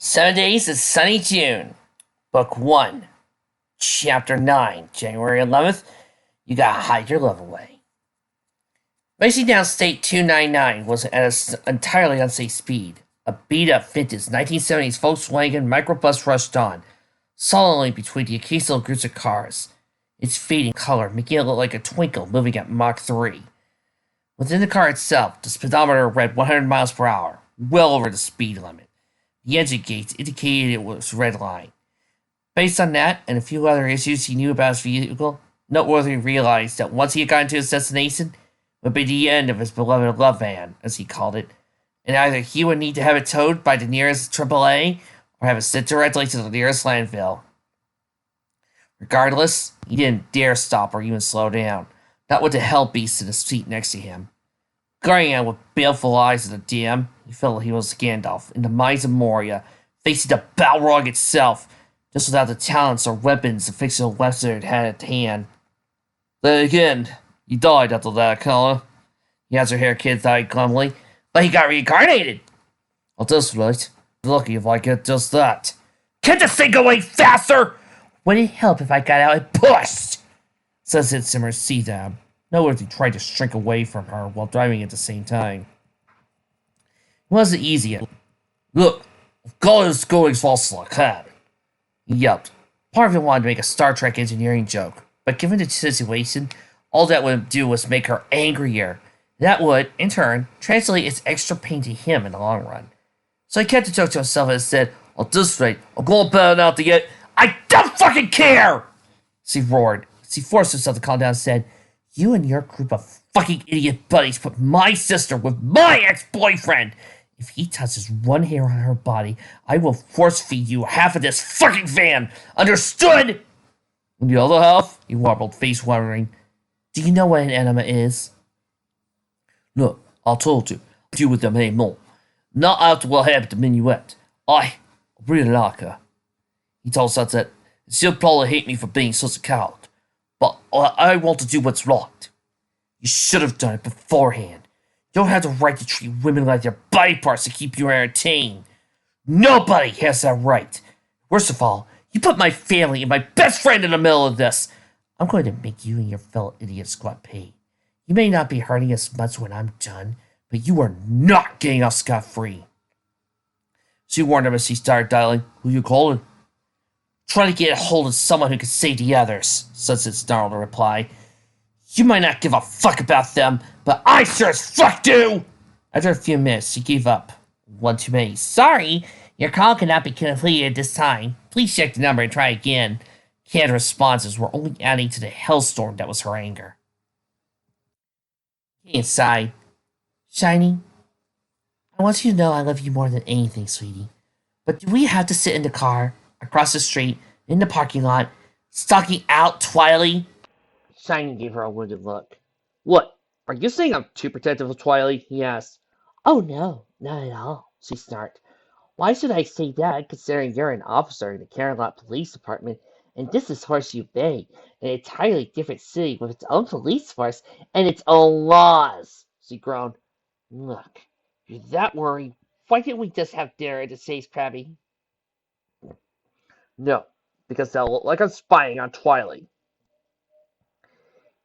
7 Days of Sunny June, Book 1, Chapter 9, January 11th. You gotta hide your love away. Racing down State 299 was at an entirely unsafe speed. A beat-up vintage 1970s Volkswagen microbus rushed on, sullenly between the occasional groups of cars, its fading color making it look like a twinkle moving at Mach 3. Within the car itself, the speedometer read 100 miles per hour, well over the speed limit. The engine gates indicated it was red line. Based on that and a few other issues he knew about his vehicle, Noteworthy realized that once he had gotten to his destination, it would be the end of his beloved love van, as he called it, and either he would need to have it towed by the nearest AAA or have it sent directly to the nearest landfill. Regardless, he didn't dare stop or even slow down, not with the hell beast in the seat next to him. Glaring at with baleful eyes at the DM, he felt like he was Gandalf in the mines of Moria, facing the Balrog itself, just without the talents or weapons the fictional wizard had at hand. Then again, he died after that, Colin. He answered Hair Kid died glumly, but he got reincarnated. Well, this right. Lucky if I get just that. Get the thing away faster! Would it help if I got out and pushed? Says it simmers C down. Noteworthy tried to shrink away from her while driving at the same time. It wasn't easy. Look, God is going false like that. He yelped. Part of him wanted to make a Star Trek engineering joke, but given the situation, all that would do was make her angrier. That would, in turn, translate its extra pain to him in the long run. So he kept the joke to himself and said, at this rate, I'm going bad out to get. I don't fucking care! As he roared. As he forced himself to calm down and said, you and your group of fucking idiot buddies put my sister with my ex-boyfriend. If he touches one hair on her body, I will force-feed you half of this fucking van. Understood? And the other half? He warbled, face wondering. Do you know what an enema is? Look, I told you. I deal with them anymore. Not after what happened to Minuet. I really like her. He told Sunset, she'll probably hate me for being such a coward. But I want to do what's right. You should have done it beforehand. You don't have the right to treat women like their body parts to keep you entertained. Nobody has that right. Worst of all, you put my family and my best friend in the middle of this. I'm going to make you and your fellow idiots squat pay. You may not be hurting as much when I'm done, but you are not getting off scot-free. She warned him as she started dialing. Who you calling? Trying to get a hold of someone who could save the others, Sunset snarled in reply. You might not give a fuck about them, but I sure as fuck do! After a few minutes, she gave up. One too many. Sorry, your call cannot be completed at this time. Please check the number and try again. Canned responses were only adding to the hellstorm that was her anger. He sighed. Shiny, I want you to know I love you more than anything, sweetie. But do we have to sit in the car, across the street, in the parking lot, stalking out Twily? Shiny gave her a wounded look. What? Are you saying I'm too protective of Twily? He asked. Oh no, not at all, she snarked. Why should I say that, considering you're an officer in the Carolot Police Department, and this is Horseshoe Bay, an entirely different city with its own police force and its own laws? She groaned. Look, if you're that worried, why can't we just have dinner at the Chase Krabby? No, because that'll look like I'm spying on Twilight.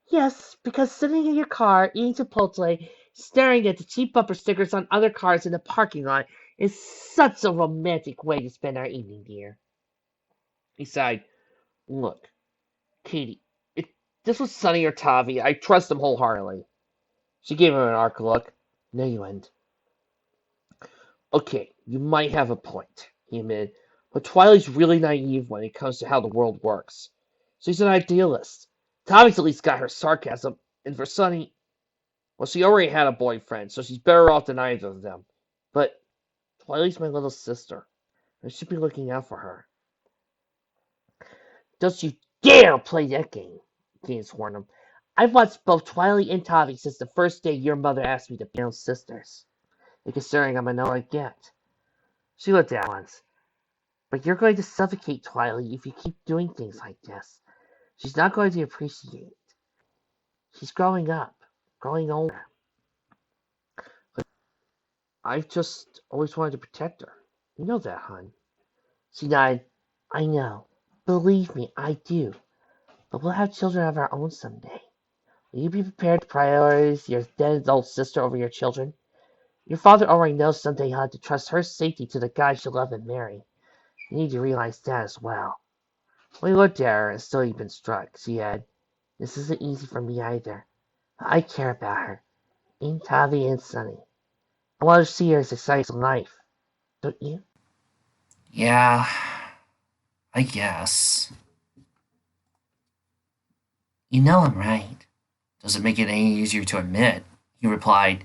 Yes, because sitting in your car, eating Chipotle, staring at the cheap bumper stickers on other cars in the parking lot is such a romantic way to spend our evening, dear. He sighed. Look, Katie, if this was Sonny or Tavi, I trust them wholeheartedly. She gave him an arc look. No, you wouldn't. Okay, you might have a point, he admitted, but Twilight's really naive when it comes to how the world works. She's an idealist. Tommy's at least got her sarcasm, and for Sonny, well, she already had a boyfriend, so she's better off than either of them. But Twilight's my little sister. I should be looking out for her. Don't you dare play that game, Gaines warned him. I've watched both Twilight and Tavi since the first day your mother asked me to be sisters. And considering I'm an only get. She looked at once. But you're going to suffocate Twilight if you keep doing things like this. She's not going to appreciate it. She's growing up, growing older. But I've just always wanted to protect her. You know that, hon. She nodded. I know. Believe me, I do. But we'll have children of our own someday. Will you be prepared to prioritize your dead adult sister over your children? Your father already knows someday he'll have to trust her safety to the guy she'll love and marry. You need to realize that as well. We looked at her and still you've been struck. She added, this isn't easy for me either. I care about her. And Tavi and Sunny. I want to see her as exciting as life. Don't you? Yeah, I guess. You know I'm right. Doesn't make it any easier to admit, he replied.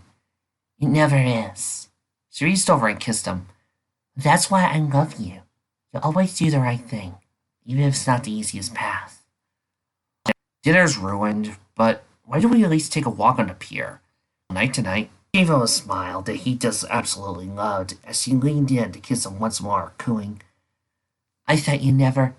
It never is. She reached over and kissed him. That's why I love you. You always do the right thing, even if it's not the easiest path. Dinner's ruined, but why don't we at least take a walk on the pier? Night to night. She gave him a smile that he just absolutely loved as she leaned in to kiss him once more, cooing. I thought you never.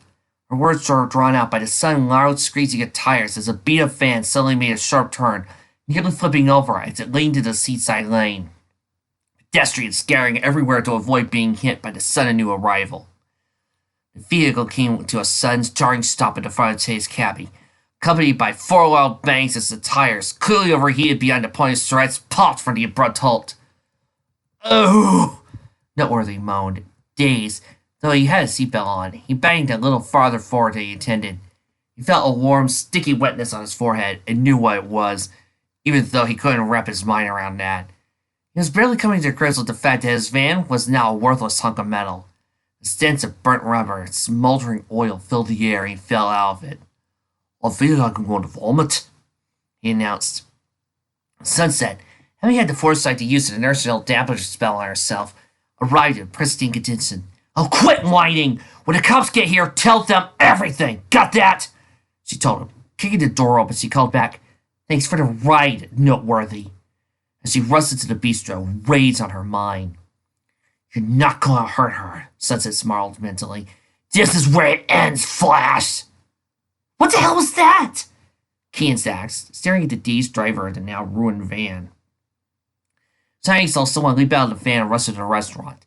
Her words were drawn out by the sudden loud screeching of tires as a beat-up van suddenly made a sharp turn, nearly flipping over as it leaned into the seaside lane. Pedestrians scattering everywhere to avoid being hit by the sudden new arrival. The vehicle came to a sudden jarring stop in the front of Chay's cabby, accompanied by four loud bangs as the tires, clearly overheated beyond the point of stress, popped from the abrupt halt. Oh! Noteworthy moaned, dazed. Though he had a seatbelt on, he banged a little farther forward than he intended. He felt a warm, sticky wetness on his forehead and knew what it was, even though he couldn't wrap his mind around that. He was barely coming to grips with the fact that his van was now a worthless hunk of metal. The stench of burnt rubber and smoldering oil filled the air and he fell out of it. I feel like I'm going to vomit, he announced. Sunset, having had the foresight to use an inertial dampener spell on herself, arrived in pristine condition. Oh, quit whining! When the cops get here, tell them everything! Got that? She told him. Kicking the door open, she called back, Thanks for the ride, Noteworthy. As she rushed into the bistro, rage on her mind. You're not gonna hurt her, Sunset snarled mentally. This is where it ends, Flash! What the hell was that? Keynes asked, staring at the dazed driver of the now ruined van. Tiny saw someone leap out of the van and rush to the restaurant.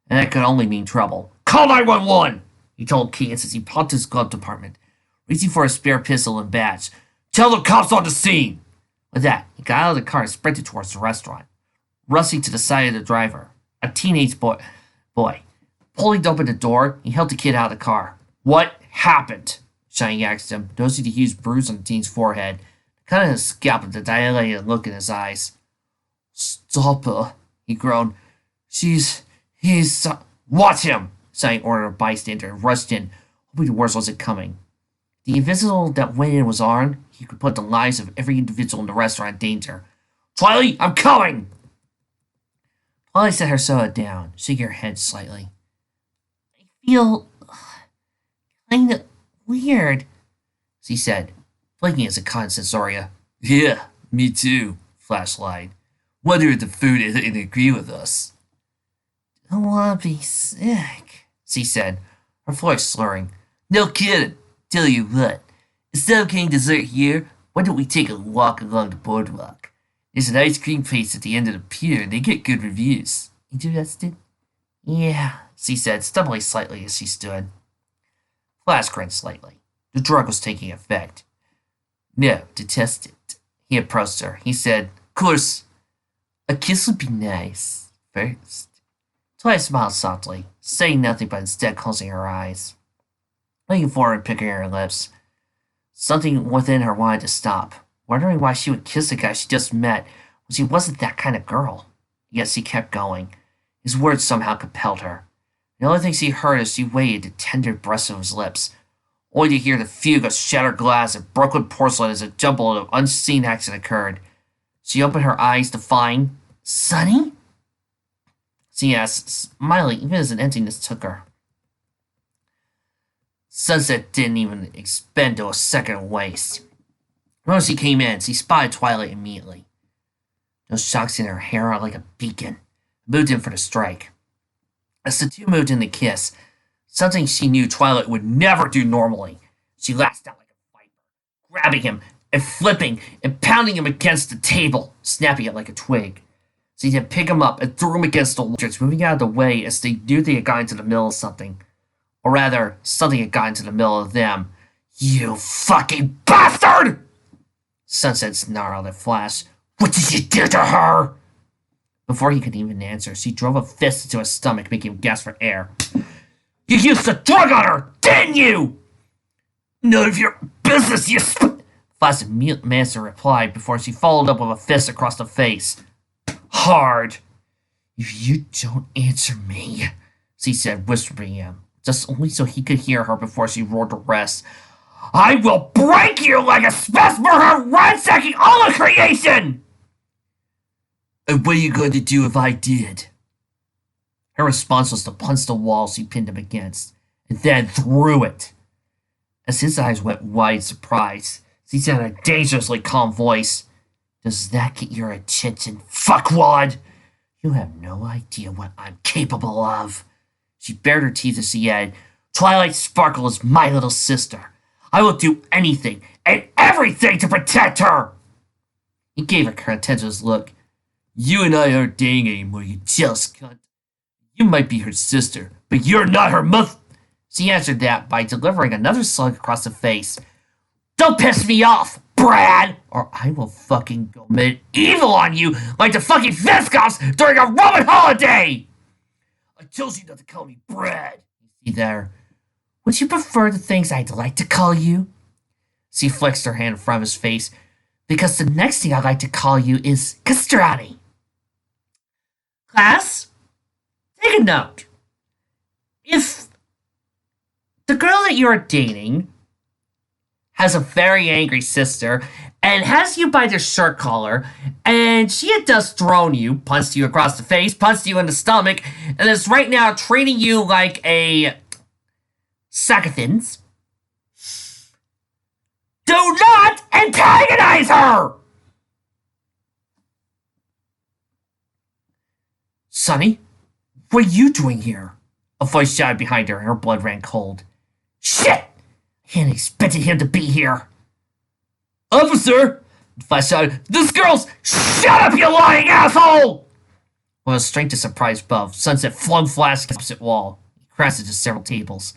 And that could only mean trouble. Call 911! He told Keynes as he popped his glove compartment, reaching for a spare pistol and badge. Tell the cops on the scene! With that, he got out of the car and sprinted towards the restaurant, rushing to the side of the driver, a teenage boy. Pulling open the door, he helped the kid out of the car. What happened? Shiny asked him, noticing the huge bruise on the teen's forehead, cut on his scalp with the dilated look in his eyes. Stop her, he groaned. He's... Watch him! Shiny ordered a bystander and rushed in, hoping the worst wasn't coming. The invisible that went in was armed. He could put the lives of every individual in the restaurant in danger. Twilight, I'm coming! Twilight set her soda down, shaking her head slightly. I feel... kinda weird, she said, blinking as a consensoria. Yeah, me too, Flash lied. Wonder if the food didn't agree with us. I wanna be sick, she said, her voice slurring. No kidding. Tell you what, instead of getting dessert here, why don't we take a walk along the boardwalk? There's an ice cream place at the end of the pier and they get good reviews. Interested? Yeah, she said, stumbling slightly as she stood. Flash grinned slightly. The drug was taking effect. No, to test it. He approached her. He said, Of course, a kiss would be nice. First. Twilight smiled softly, saying nothing but instead closing her eyes. Leaning forward and picking her lips. Something within her wanted to stop, wondering why she would kiss a guy she just met when she wasn't that kind of girl. Yet she kept going. His words somehow compelled her. The only thing she heard as she waited the tender breast of his lips, only to hear the fugue of shattered glass and broken porcelain as a jumble of unseen action occurred. She opened her eyes to find... Sonny? She asked, smiling even as an emptiness took her. Sunset didn't even expend a second to waste. When she came in, she spotted Twilight immediately. Those shocks in her hair are like a beacon, moved in for the strike. As the two moved in to kiss, something she knew Twilight would never do normally, she lashed out like a viper, grabbing him and flipping and pounding him against the table, snapping it like a twig. She then picked him up and threw him against the wall, moving out of the way as they knew they had gotten into the middle of something. Or rather, something had gotten into the middle of them. You fucking bastard! Sunset snarled at Flash. What did you do to her? Before he could even answer, she drove a fist into his stomach, making him gasp for air. You used a drug on her, didn't you? None of your business, you Flash's mute master replied before she followed up with a fist across the face. Hard. If you don't answer me, she said, whispering him, just only so he could hear her before she roared the rest. I will break you like a specimen ransacking all of creation! And what are you going to do if I did? Her response was to punch the wall she pinned him against, and then threw it. As his eyes went wide in surprise, she said in a dangerously calm voice, Does that get your attention, fuckwad? You have no idea what I'm capable of. She bared her teeth as she added, Twilight Sparkle is my little sister. I will do anything and everything to protect her. He gave her a contentious look. You and I aren't dating anymore, you jealous cunt. You might be her sister, but you're not her mother. She answered that by delivering another slug across the face. Don't piss me off, Brad, or I will fucking go medieval on you like the fucking Viscoughts during a Roman holiday. I told you not to call me Brad. You see there. Would you prefer the things I'd like to call you? She flexed her hand in front of his face. Because the next thing I'd like to call you is Castrati. Class, take a note. If the girl that you're dating has a very angry sister and has you by the shirt collar, and she had just thrown you, punched you across the face, punched you in the stomach, and is right now treating you like a sack of thins, do not antagonize her! Sonny, what are you doing here? A voice shouted behind her, and her blood ran cold. Shit! I hadn't expected him to be here. Officer! Flash shouted, This girl's... Shut up, you lying asshole! With a strength of surprise above, Sunset flung Flash against the opposite wall. He crashed into several tables.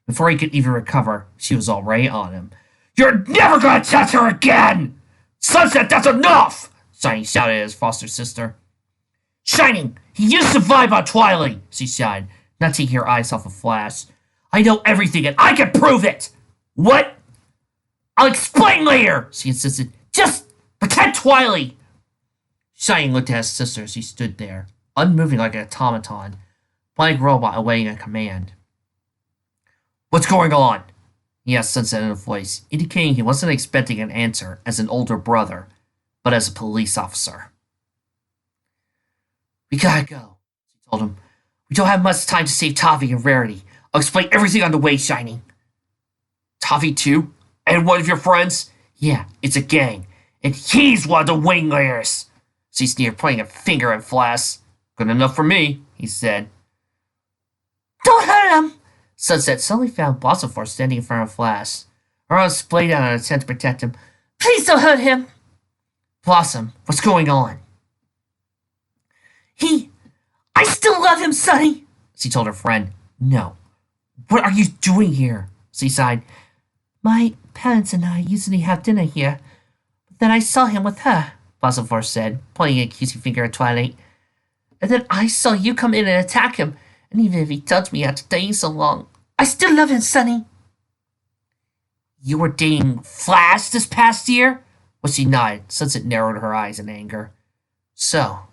Before he could even recover, she was already on him. You're never gonna touch her again! Sunset, that's enough! Shining shouted at his foster sister. Shining, he used to vibe on Twilight, she shouted, not taking her eyes off of Flash. I know everything and I can prove it! What? I'll explain later, she insisted. Just pretend Twilight! Shining looked at his sister as he stood there, unmoving like an automaton, blank robot awaiting a command. What's going on? He asked Sunset in a voice, indicating he wasn't expecting an answer as an older brother, but as a police officer. We gotta go, she told him. We don't have much time to save Tavi and Rarity. I'll explain everything on the way, Shining. Tavi too? And one of your friends? Yeah, it's a gang. And he's one of the winglayers. She sneered, pointing a finger at Flash. Good enough for me, he said. Don't hurt him! Sunset suddenly found Blossom standing in front of Flash. Her arms splayed out in an attempt to protect him. Please don't hurt him! Blossom, what's going on? I still love him, Sonny, she told her friend. No. What are you doing here? She sighed. My parents and I usually have dinner here, but then I saw him with her, Blossom said, pointing an accusing finger at Twilight. And then I saw you come in and attack him, and even if he touched me after dating so long, I still love him, Sonny. You were dating Flash this past year? Well, she nodded. Sunset narrowed her eyes in anger. So,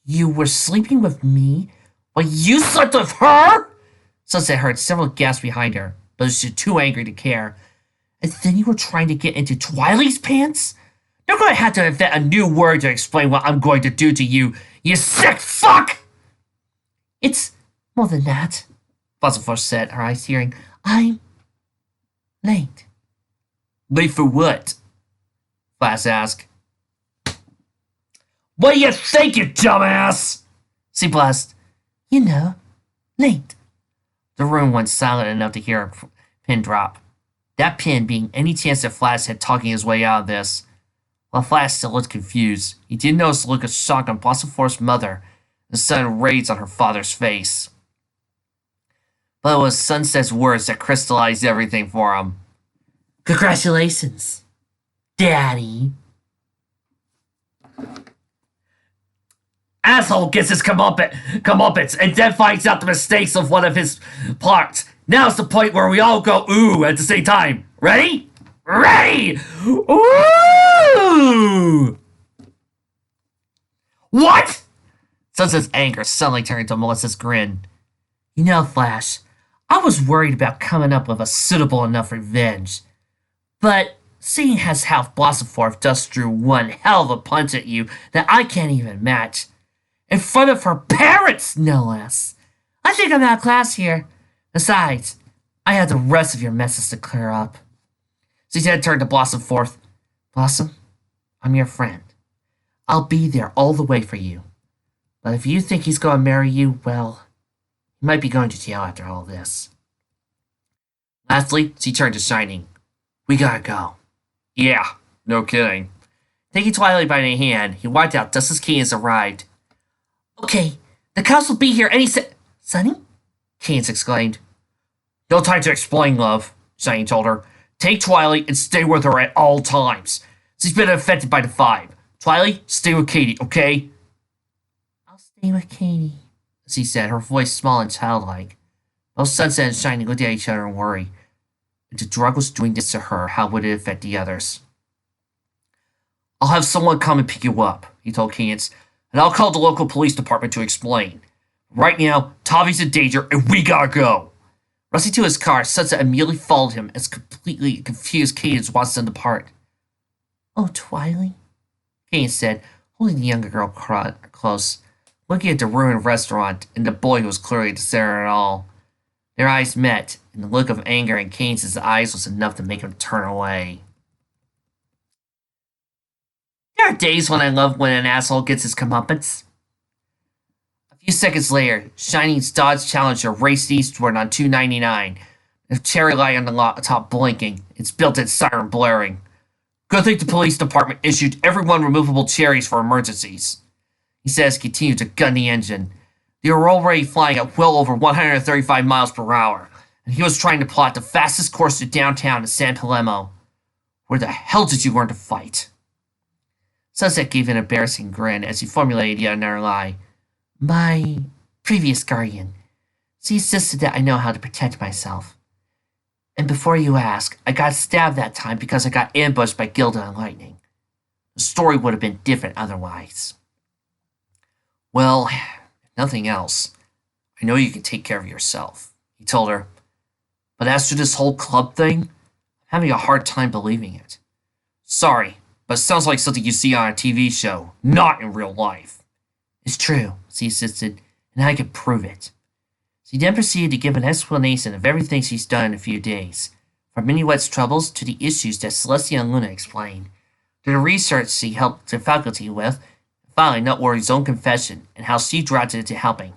you were sleeping with me while you slept with her? Sunset heard several gasps behind her, but she was too angry to care. And then you were trying to get into Twilight's pants? You're going to have to invent a new word to explain what I'm going to do to you, you sick fuck! It's more than that, Blossom said, her eyes tearing. I'm late. Late for what? Flash asked. What do you think, you dumbass? She blustered. You know, late. The room went silent enough to hear a pin drop. That pin being any chance that Flash had talking his way out of this. While Flash still looked confused, he did notice the look of shock on Blossom mother and the sudden rage on her father's face. But it was Sunset's words that crystallized everything for him. Congratulations, Daddy. Asshole gets his comeuppance and then finds out the mistakes of one of his plots. Now's the point where we all go ooh at the same time. Ready? Ready! Ooh! What? Sunset's anger suddenly turned to Melissa's grin. You know, Flash, I was worried about coming up with a suitable enough revenge. But seeing as how Blossomforth just drew one hell of a punch at you that I can't even match, in front of her parents, no less, I think I'm out of class here. Besides, I have the rest of your messes to clear up. She then turned to Blossomforth. Blossom, I'm your friend. I'll be there all the way for you. But if you think he's going to marry you, well, he might be going to jail after all this. Lastly, she turned to Shining. We gotta go. Yeah, no kidding. Taking Twilight by the hand, he wiped out just as Cadence arrived. Okay, the cops will be here any Sonny? Cadence exclaimed. No time to explain, love, Shining told her. Take Twilight and stay with her at all times. She's been affected by the vibe. Twilight, stay with Katie, okay? I'll stay with Katie, she said, her voice small and childlike. Both Sunset and Shining looked at each other in worry. If the drug was doing this to her, how would it affect the others? I'll have someone come and pick you up, he told Cadence, and I'll call the local police department to explain. Right now, Tavi's in danger, and we gotta go. Rushing to his car, Sunset immediately followed him as completely confused Cadence watched them depart. Oh, Twilight, Cadence said, holding the younger girl close, looking at the ruined restaurant and the boy who was clearly the center of it all. Their eyes met, and the look of anger in Cadence's eyes was enough to make him turn away. There are days when I love when an asshole gets his comeuppance. A few seconds later, Shining's Dodge Challenger raced eastward on 299, the cherry light on the top blinking, its built-in siren blaring. Good thing the police department issued everyone removable cherries for emergencies. He says, continued to gun the engine. They were already flying at well over 135 miles per hour, and he was trying to plot the fastest course to downtown to San Palemo. Where the hell did you learn to fight? Sunset gave an embarrassing grin as he formulated yet another lie. My previous guardian. She insisted that I know how to protect myself. And before you ask, I got stabbed that time because I got ambushed by Gilda and Lightning. The story would have been different otherwise. Well, nothing else. I know you can take care of yourself, he told her. But as to this whole club thing, I'm having a hard time believing it. Sorry, but it sounds like something you see on a TV show, not in real life. It's true, she insisted, and I can prove it. She then proceeded to give an explanation of everything she's done in a few days, from Minuet's troubles to the issues that Celestia and Luna explained, to the research she helped the faculty with, finally Nutworthy's own confession and how she directed it to helping.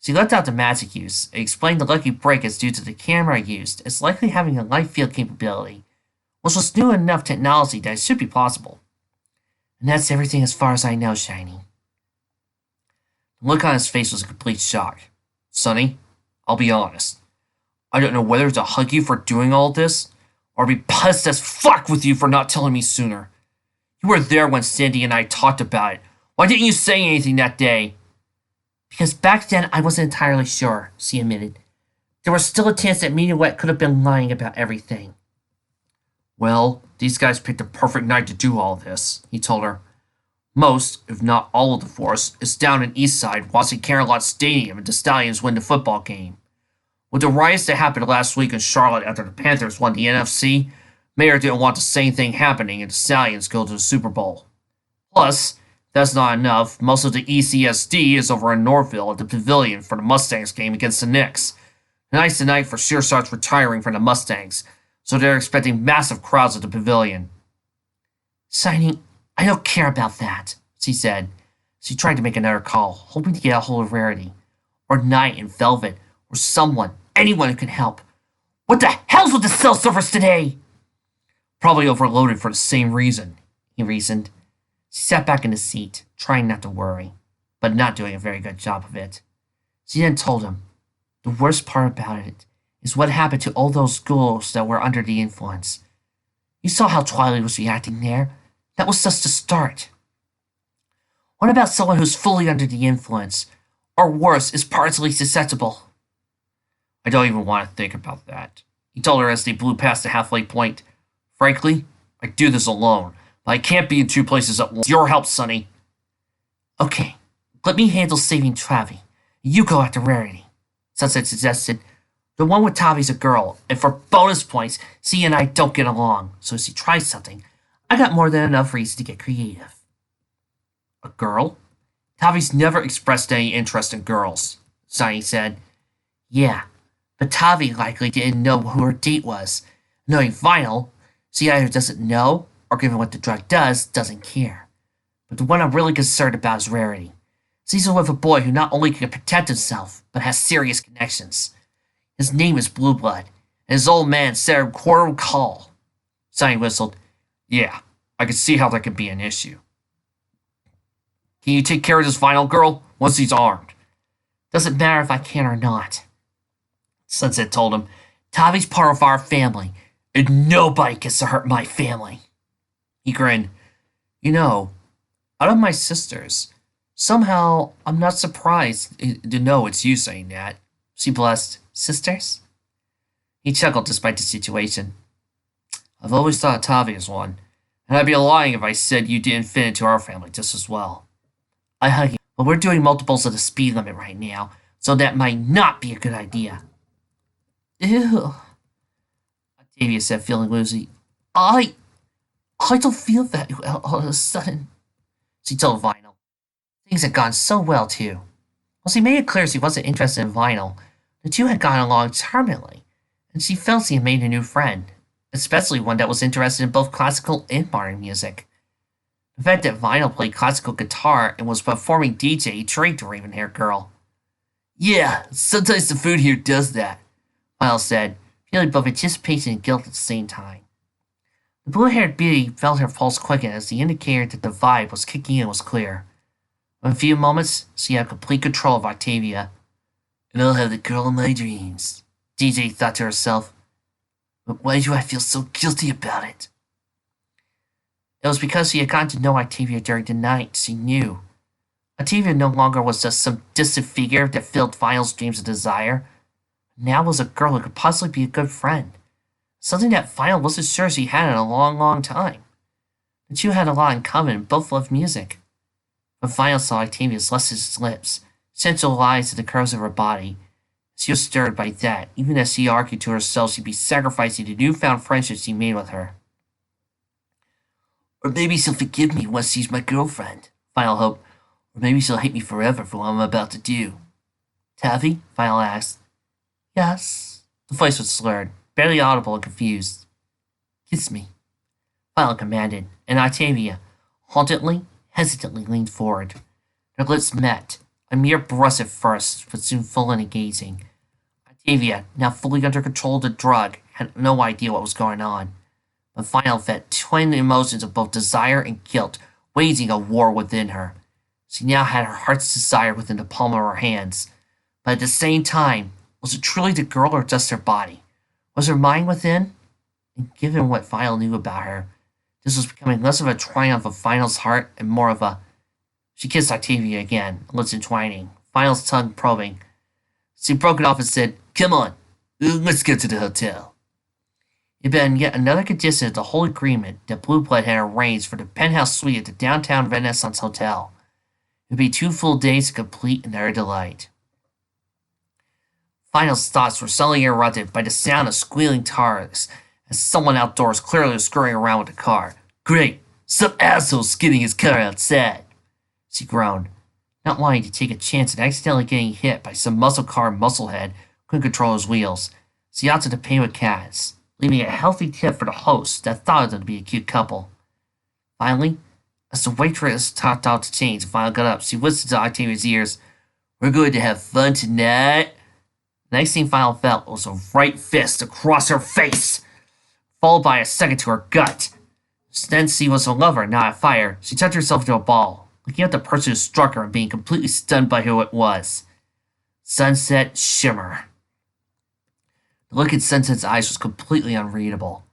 She left out the magic use and explained the lucky break is due to the camera used as likely having a light field capability, which was new enough technology that it should be possible. And that's everything as far as I know, Shiny. The look on his face was a complete shock. Sonny, I'll be honest. I don't know whether to hug you for doing all this, or be pissed as fuck with you for not telling me sooner. You were there when Sandy and I talked about it. Why didn't you say anything that day? Because back then I wasn't entirely sure, she admitted. There was still a chance that Minuet could have been lying about everything. Well, these guys picked the perfect night to do all this, he told her. Most, if not all of the force, is down in Eastside watching Carolot Stadium and the Stallions win the football game. With the riots that happened last week in Charlotte after the Panthers won the NFC, Mayor didn't want the same thing happening and the Stallions go to the Super Bowl. Plus, if that's not enough, most of the ECSD is over in Norville at the Pavilion for the Mustangs game against the Knicks. Tonight's the night for Sure starts retiring from the Mustangs, so they're expecting massive crowds at the Pavilion. Signing, I don't care about that, she said. She tried to make another call, hoping to get a hold of Rarity, or Knight and Velvet, or someone, anyone who can help. What the hell's with the cell servers today? Probably overloaded for the same reason, he reasoned. She sat back in the seat, trying not to worry, but not doing a very good job of it. She then told him, The worst part about it is what happened to all those girls that were under the influence. You saw how Twilight was reacting there. That was just the start. What about someone who's fully under the influence, or worse, is partially susceptible? I don't even want to think about that, he told her as they blew past the halfway point. Frankly, I do this alone, but I can't be in two places at once. Your help, Sonny. Okay, let me handle saving Travi. You go after Rarity, Sunset suggested. The one with Tavi's a girl, and for bonus points, C and I don't get along, so if she tries something, I got more than enough reason to get creative. A girl? Tavi's never expressed any interest in girls, Sonny said. Yeah, but Tavi likely didn't know who her date was. Knowing Vinyl, she either doesn't know, or given what the drug does, doesn't care. But the one I'm really concerned about is Rarity. She's with a boy who not only can protect himself, but has serious connections. His name is Blueblood, and his old man said a quarter call. Sonny whistled. Yeah, I can see how that could be an issue. Can you take care of this Vinyl girl once he's armed? Doesn't matter if I can or not, Sunset told him. Tavi's part of our family, and nobody gets to hurt my family. He grinned. You know, out of my sisters, somehow I'm not surprised to know it's you saying that. She blushed. Sisters? He chuckled despite the situation. I've always thought Tavi as one, and I'd be lying if I said you didn't fit into our family just as well. I hug you, but we're doing multiples of the speed limit right now, so that might not be a good idea. Ew, Octavia said, feeling woozy. I don't feel that well all of a sudden, she told Vinyl. Things had gone so well, too. Well, she made it clear she wasn't interested in Vinyl. The two had gone along charmingly, and she felt she had made a new friend, especially one that was interested in both classical and modern music. The fact that Vinyl played classical guitar and was performing DJ intrigued the raven-haired girl. Yeah, sometimes the food here does that, Vinyl said, feeling both anticipation and guilt at the same time. The blue-haired beauty felt her pulse quicken as the indicator that the vibe was kicking in was clear. In a few moments, she had complete control of Octavia. And I'll have the girl in my dreams, DJ thought to herself. But why do I feel so guilty about it? It was because she had gotten to know Octavia during the night. She knew. Octavia no longer was just some distant figure that filled Vinyl's dreams of desire. Now was a girl who could possibly be a good friend. Something that Vinyl wasn't sure she had in a long, long time. The two had a lot in common and both loved music. But Vinyl saw Octavia's lustrous lips, sensual eyes, and the curves of her body. She was stirred by that, even as she argued to herself she'd be sacrificing the newfound friendship she made with her. Or maybe she'll forgive me once she's my girlfriend, Vinyl hoped. Or maybe she'll hate me forever for what I'm about to do. Tavi? Vinyl asked. Yes. The voice was slurred, barely audible and confused. Kiss me, Vinyl commanded, and Octavia, hauntingly, hesitantly leaned forward. Their lips met, a mere brush at first, but soon full and engaging. Octavia, now fully under control of the drug, had no idea what was going on. But Vinyl felt twin emotions of both desire and guilt waging a war within her. She now had her heart's desire within the palm of her hands. But at the same time, was it truly the girl or just her body? Was her mind within? And given what Vinyl knew about her, this was becoming less of a triumph of Vinyl's heart and more of a... She kissed Octavia again, lips entwining, Vinyl's tongue probing. She broke it off and said, Come on, let's get to the hotel. It had been yet another condition of the whole agreement that Blueblood had arranged for the penthouse suite at the downtown Renaissance Hotel. It would be 2 full days to complete in their delight. Vinyl's thoughts were suddenly interrupted by the sound of squealing tires as someone outdoors clearly was scurrying around with the car. Great, some asshole's getting his car outside, she groaned, not wanting to take a chance at accidentally getting hit by some muscle car musclehead who couldn't control his wheels. She opted to pay with cash, leaving a healthy tip for the host that thought of them to be a cute couple. Finally, as the waitress topped out the change, Vinyl got up. She whispered to Octavia's ears, We're going to have fun tonight. The next thing Vinyl felt was a right fist across her face, followed by a second to her gut. Then she was a lover, not a fire. She turned herself into a ball, looking at the person who struck her and being completely stunned by who it was. Sunset Shimmer. The look in Sunset's eyes was completely unreadable.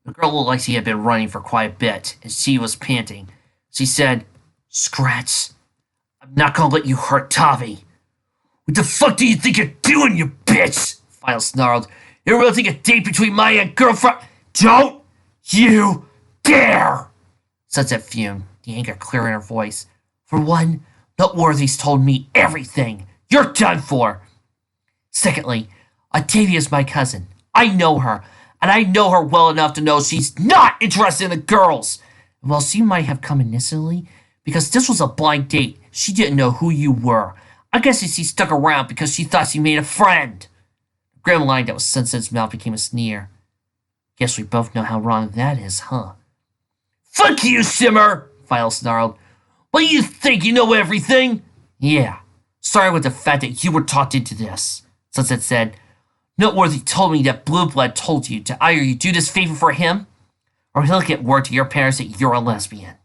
The girl looked like she had been running for quite a bit, and she was panting. She said, "Scratch, I'm not gonna let you hurt Tavi." "What the fuck do you think you're doing, you bitch?" Final snarled. "You're ruining a date between my and girlfriend. Don't you dare!" Sunset fumed, the anger clear in her voice. "For one, Nutworthy's told me everything. You're done for. Secondly, Octavia's my cousin. I know her, and I know her well enough to know she's not interested in the girls. And while she might have come innocently, because this was a blind date, she didn't know who you were. I guess she stuck around because she thought she made a friend." The grim line that was Sunset's mouth became a sneer. "Guess we both know how wrong that is, huh?" "Fuck you, Simmer!" Final snarled. "What, you think you know everything?" "Yeah. Sorry with the fact that you were talked into this," Sunset said. "Noteworthy told me that Blueblood told you to either you do this favor for him, or he'll get word to your parents that you're a lesbian."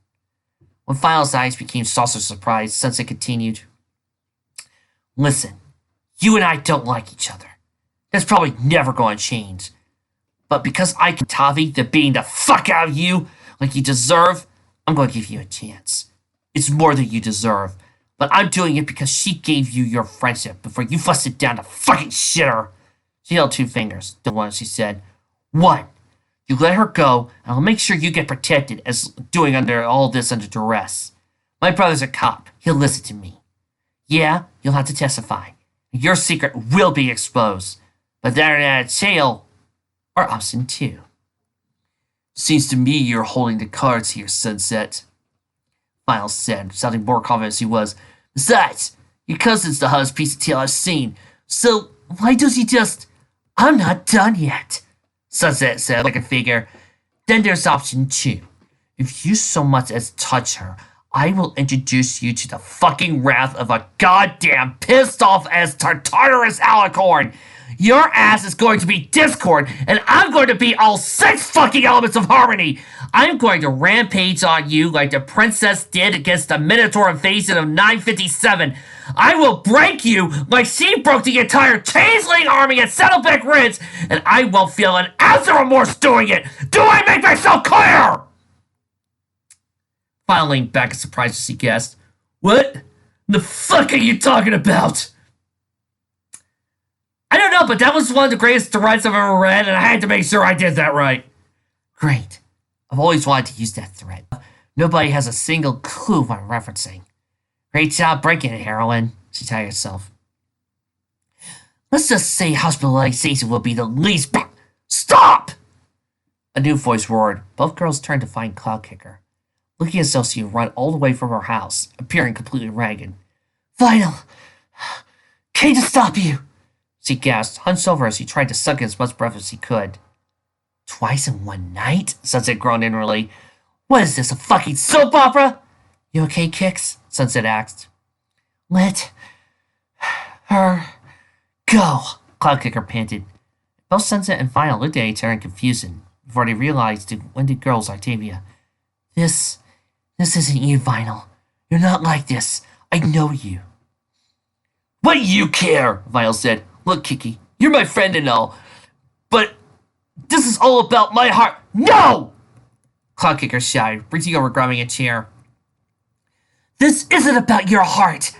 When Final's eyes became saucer surprised, Sunset continued. "Listen, you and I don't like each other. That's probably never going to change. But because I can Tavi the beating the fuck out of you like you deserve, I'm going to give you a chance. It's more than you deserve, but I'm doing it because she gave you your friendship before you fussed it down to fucking shitter." She held two fingers. The one, she said. "One, you let her go, and I'll make sure you get protected as doing under all this under duress. My brother's a cop. He'll listen to me. Yeah, you'll have to testify. Your secret will be exposed. But that and out of jail, or option two." "Seems to me you're holding the cards here, Sunset," Miles said, sounding more confident as he was. "Besides, your cousin's the hottest piece of tail I've seen. So why does he just—" "I'm not done yet," Sunset said like a figure. "Then there's option two. If you so much as touch her, I will introduce you to the fucking wrath of a goddamn pissed off as Tartarus alicorn. Your ass is going to be Discord, and I'm going to be all six fucking elements of harmony. I'm going to rampage on you like the princess did against the Minotaur invasion of 957. I will break you like she broke the entire Changeling army at Saddleback Ridge, and I won't feel an ounce of remorse doing it. Do I make myself clear?" Final leaned back in surprise as he guessed. "What the fuck are you talking about?" "I don't know, but that was one of the greatest threats I've ever read, and I had to make sure I did that right." "Great. I've always wanted to use that threat. Nobody has a single clue what I'm referencing. Great job breaking it, heroine," she tired herself. "Let's just say hospitalization will be the least— Stop!" A new voice roared. Both girls turned to find Cloud Kicker, looking as though she had run all the way from her house, appearing completely ragged. "Final! Came to stop you!" she gasped, hunched over as she tried to suck in as much breath as she could. "Twice in one night?" Sunset groaned inwardly. "What is this, a fucking soap opera?" "You okay, Kix?" Sunset asked. "Let her go," Cloud Kicker panted. Both Sunset and Final looked at each other in confusion before they realized the winded girl's Octavia. This isn't you, Vinyl. You're not like this. I know you." "What do you care?" Vinyl said. "Look, Kiki, you're my friend and all, but this is all about my heart." "No!" Cloud Kicker shouted, reaching over, grabbing a chair. "This isn't about your heart.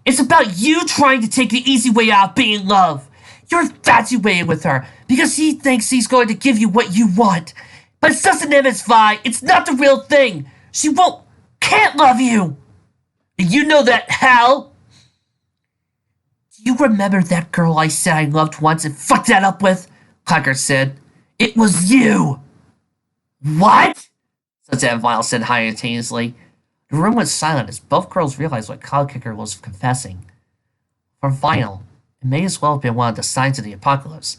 It's about you trying to take the easy way out of being in love. You're infatuated with her because she thinks she's going to give you what you want. But it's just an image, Vi. It's not the real thing. She can't love you. And you know that, Hal. Do you remember that girl I said I loved once and fucked that up with?" Clacker said. "It was you." "What?" Sunset and Vile said simultaneously. The room was silent as both girls realized what Cloud Kicker was confessing. For Vinyl, it may as well have been one of the signs of the apocalypse,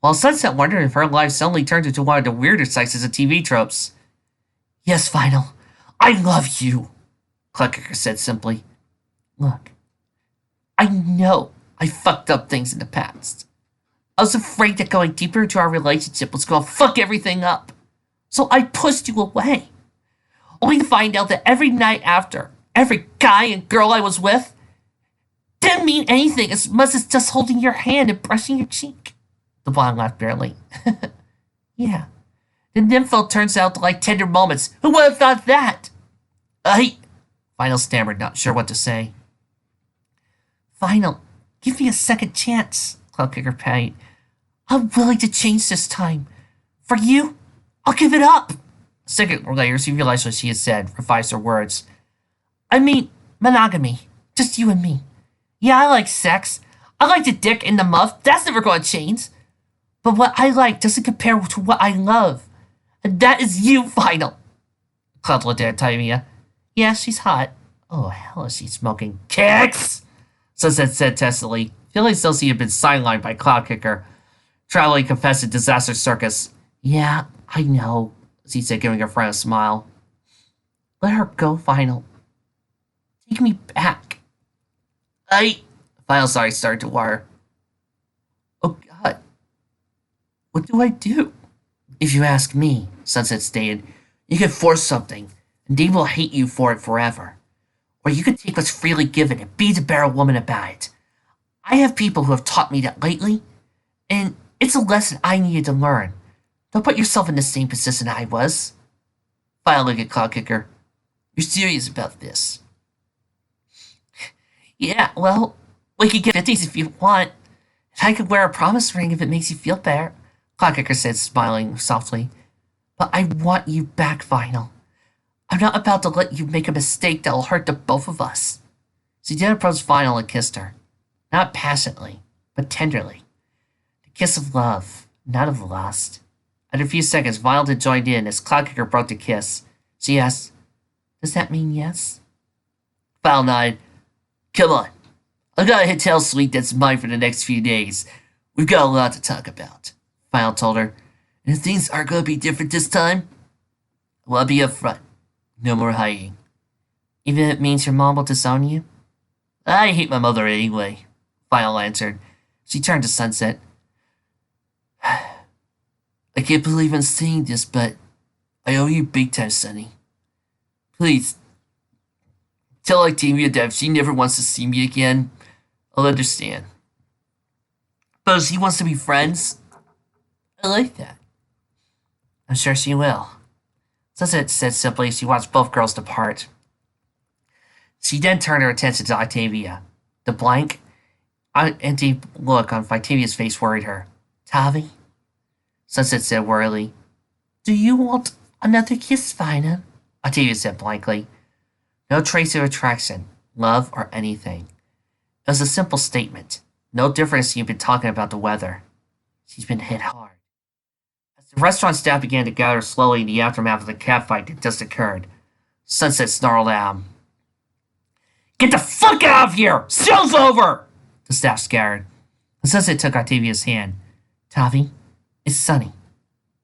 while Sunset wondered if her life suddenly turned into one of the weirder slices of TV tropes. "Yes, Vinyl, I love you," Cloud Kicker said simply. "Look, I know I fucked up things in the past. I was afraid that going deeper into our relationship was going to fuck everything up, so I pushed you away. Only to find out that every night after, every guy and girl I was with didn't mean anything as much as just holding your hand and brushing your cheek. The blonde laughed barely. Yeah. The nympho turns out to like tender moments. Who would have thought that? Final stammered, not sure what to say. Final, give me a second chance, Cloudkicker panicked. I'm willing to change this time. For you, I'll give it up. A second later, she realized what she had said, revised her words. I mean, monogamy. Just you and me. Yeah, I like sex. I like the dick and the muff. That's never going to change. But what I like doesn't compare to what I love. And that is you, Final. Cloud looked at Tymia. Yeah, she's hot. Oh, hell is she smoking? Kicks! Sunset said testily, feeling as though she had been sidelined by Cloudkicker. Traveling confessed a disaster circus. Yeah, I know, she said, giving her friend a smile. Let her go, Final. Take me back. Final's eyes started to water. Oh, God. What do I do? If you ask me, Sunset stated, you can force something, and they will hate you for it forever. Or you can take what's freely given and be the better woman about it. I have people who have taught me that lately, and it's a lesson I needed to learn. Don't put yourself in the same position I was. Final looked at Cloudkicker. You're serious about this? Yeah, well, we could get 50s if you want. And I could wear a promise ring if it makes you feel better, Cloudkicker said, smiling softly. But I want you back, Final. I'm not about to let you make a mistake that'll hurt the both of us. She then approached Final and kissed her. Not passionately, but tenderly. The kiss of love, not of lust. After a few seconds, Final had joined in as Cloudkicker broke the kiss. She asked, Does that mean yes? Final nodded. Come on. I've got a hotel suite that's mine for the next few days. We've got a lot to talk about, Final told her. And if things are going to be different this time, well, I'll be upfront. No more hiding. Even if it means your mom will disown you? I hate my mother anyway, Final answered. She turned to Sunset. I can't believe I'm saying this, but I owe you big time, Sonny. Please, tell Octavia that if she never wants to see me again, I'll understand. But if she wants to be friends, I like that. I'm sure she will. Sunset said simply as she watched both girls depart. She then turned her attention to Octavia. The blank, empty look on Octavia's face worried her. Tavi? Sunset said worriedly. Do you want another kiss, Final? Octavia said blankly. No trace of attraction, love, or anything. It was a simple statement. No difference you've been talking about the weather. She's been hit hard. As the restaurant staff began to gather slowly in the aftermath of the catfight that just occurred, Sunset snarled out. Get the fuck out of here! Show's over! The staff scattered. And Sunset took Octavia's hand. Tavi, it's Sunny.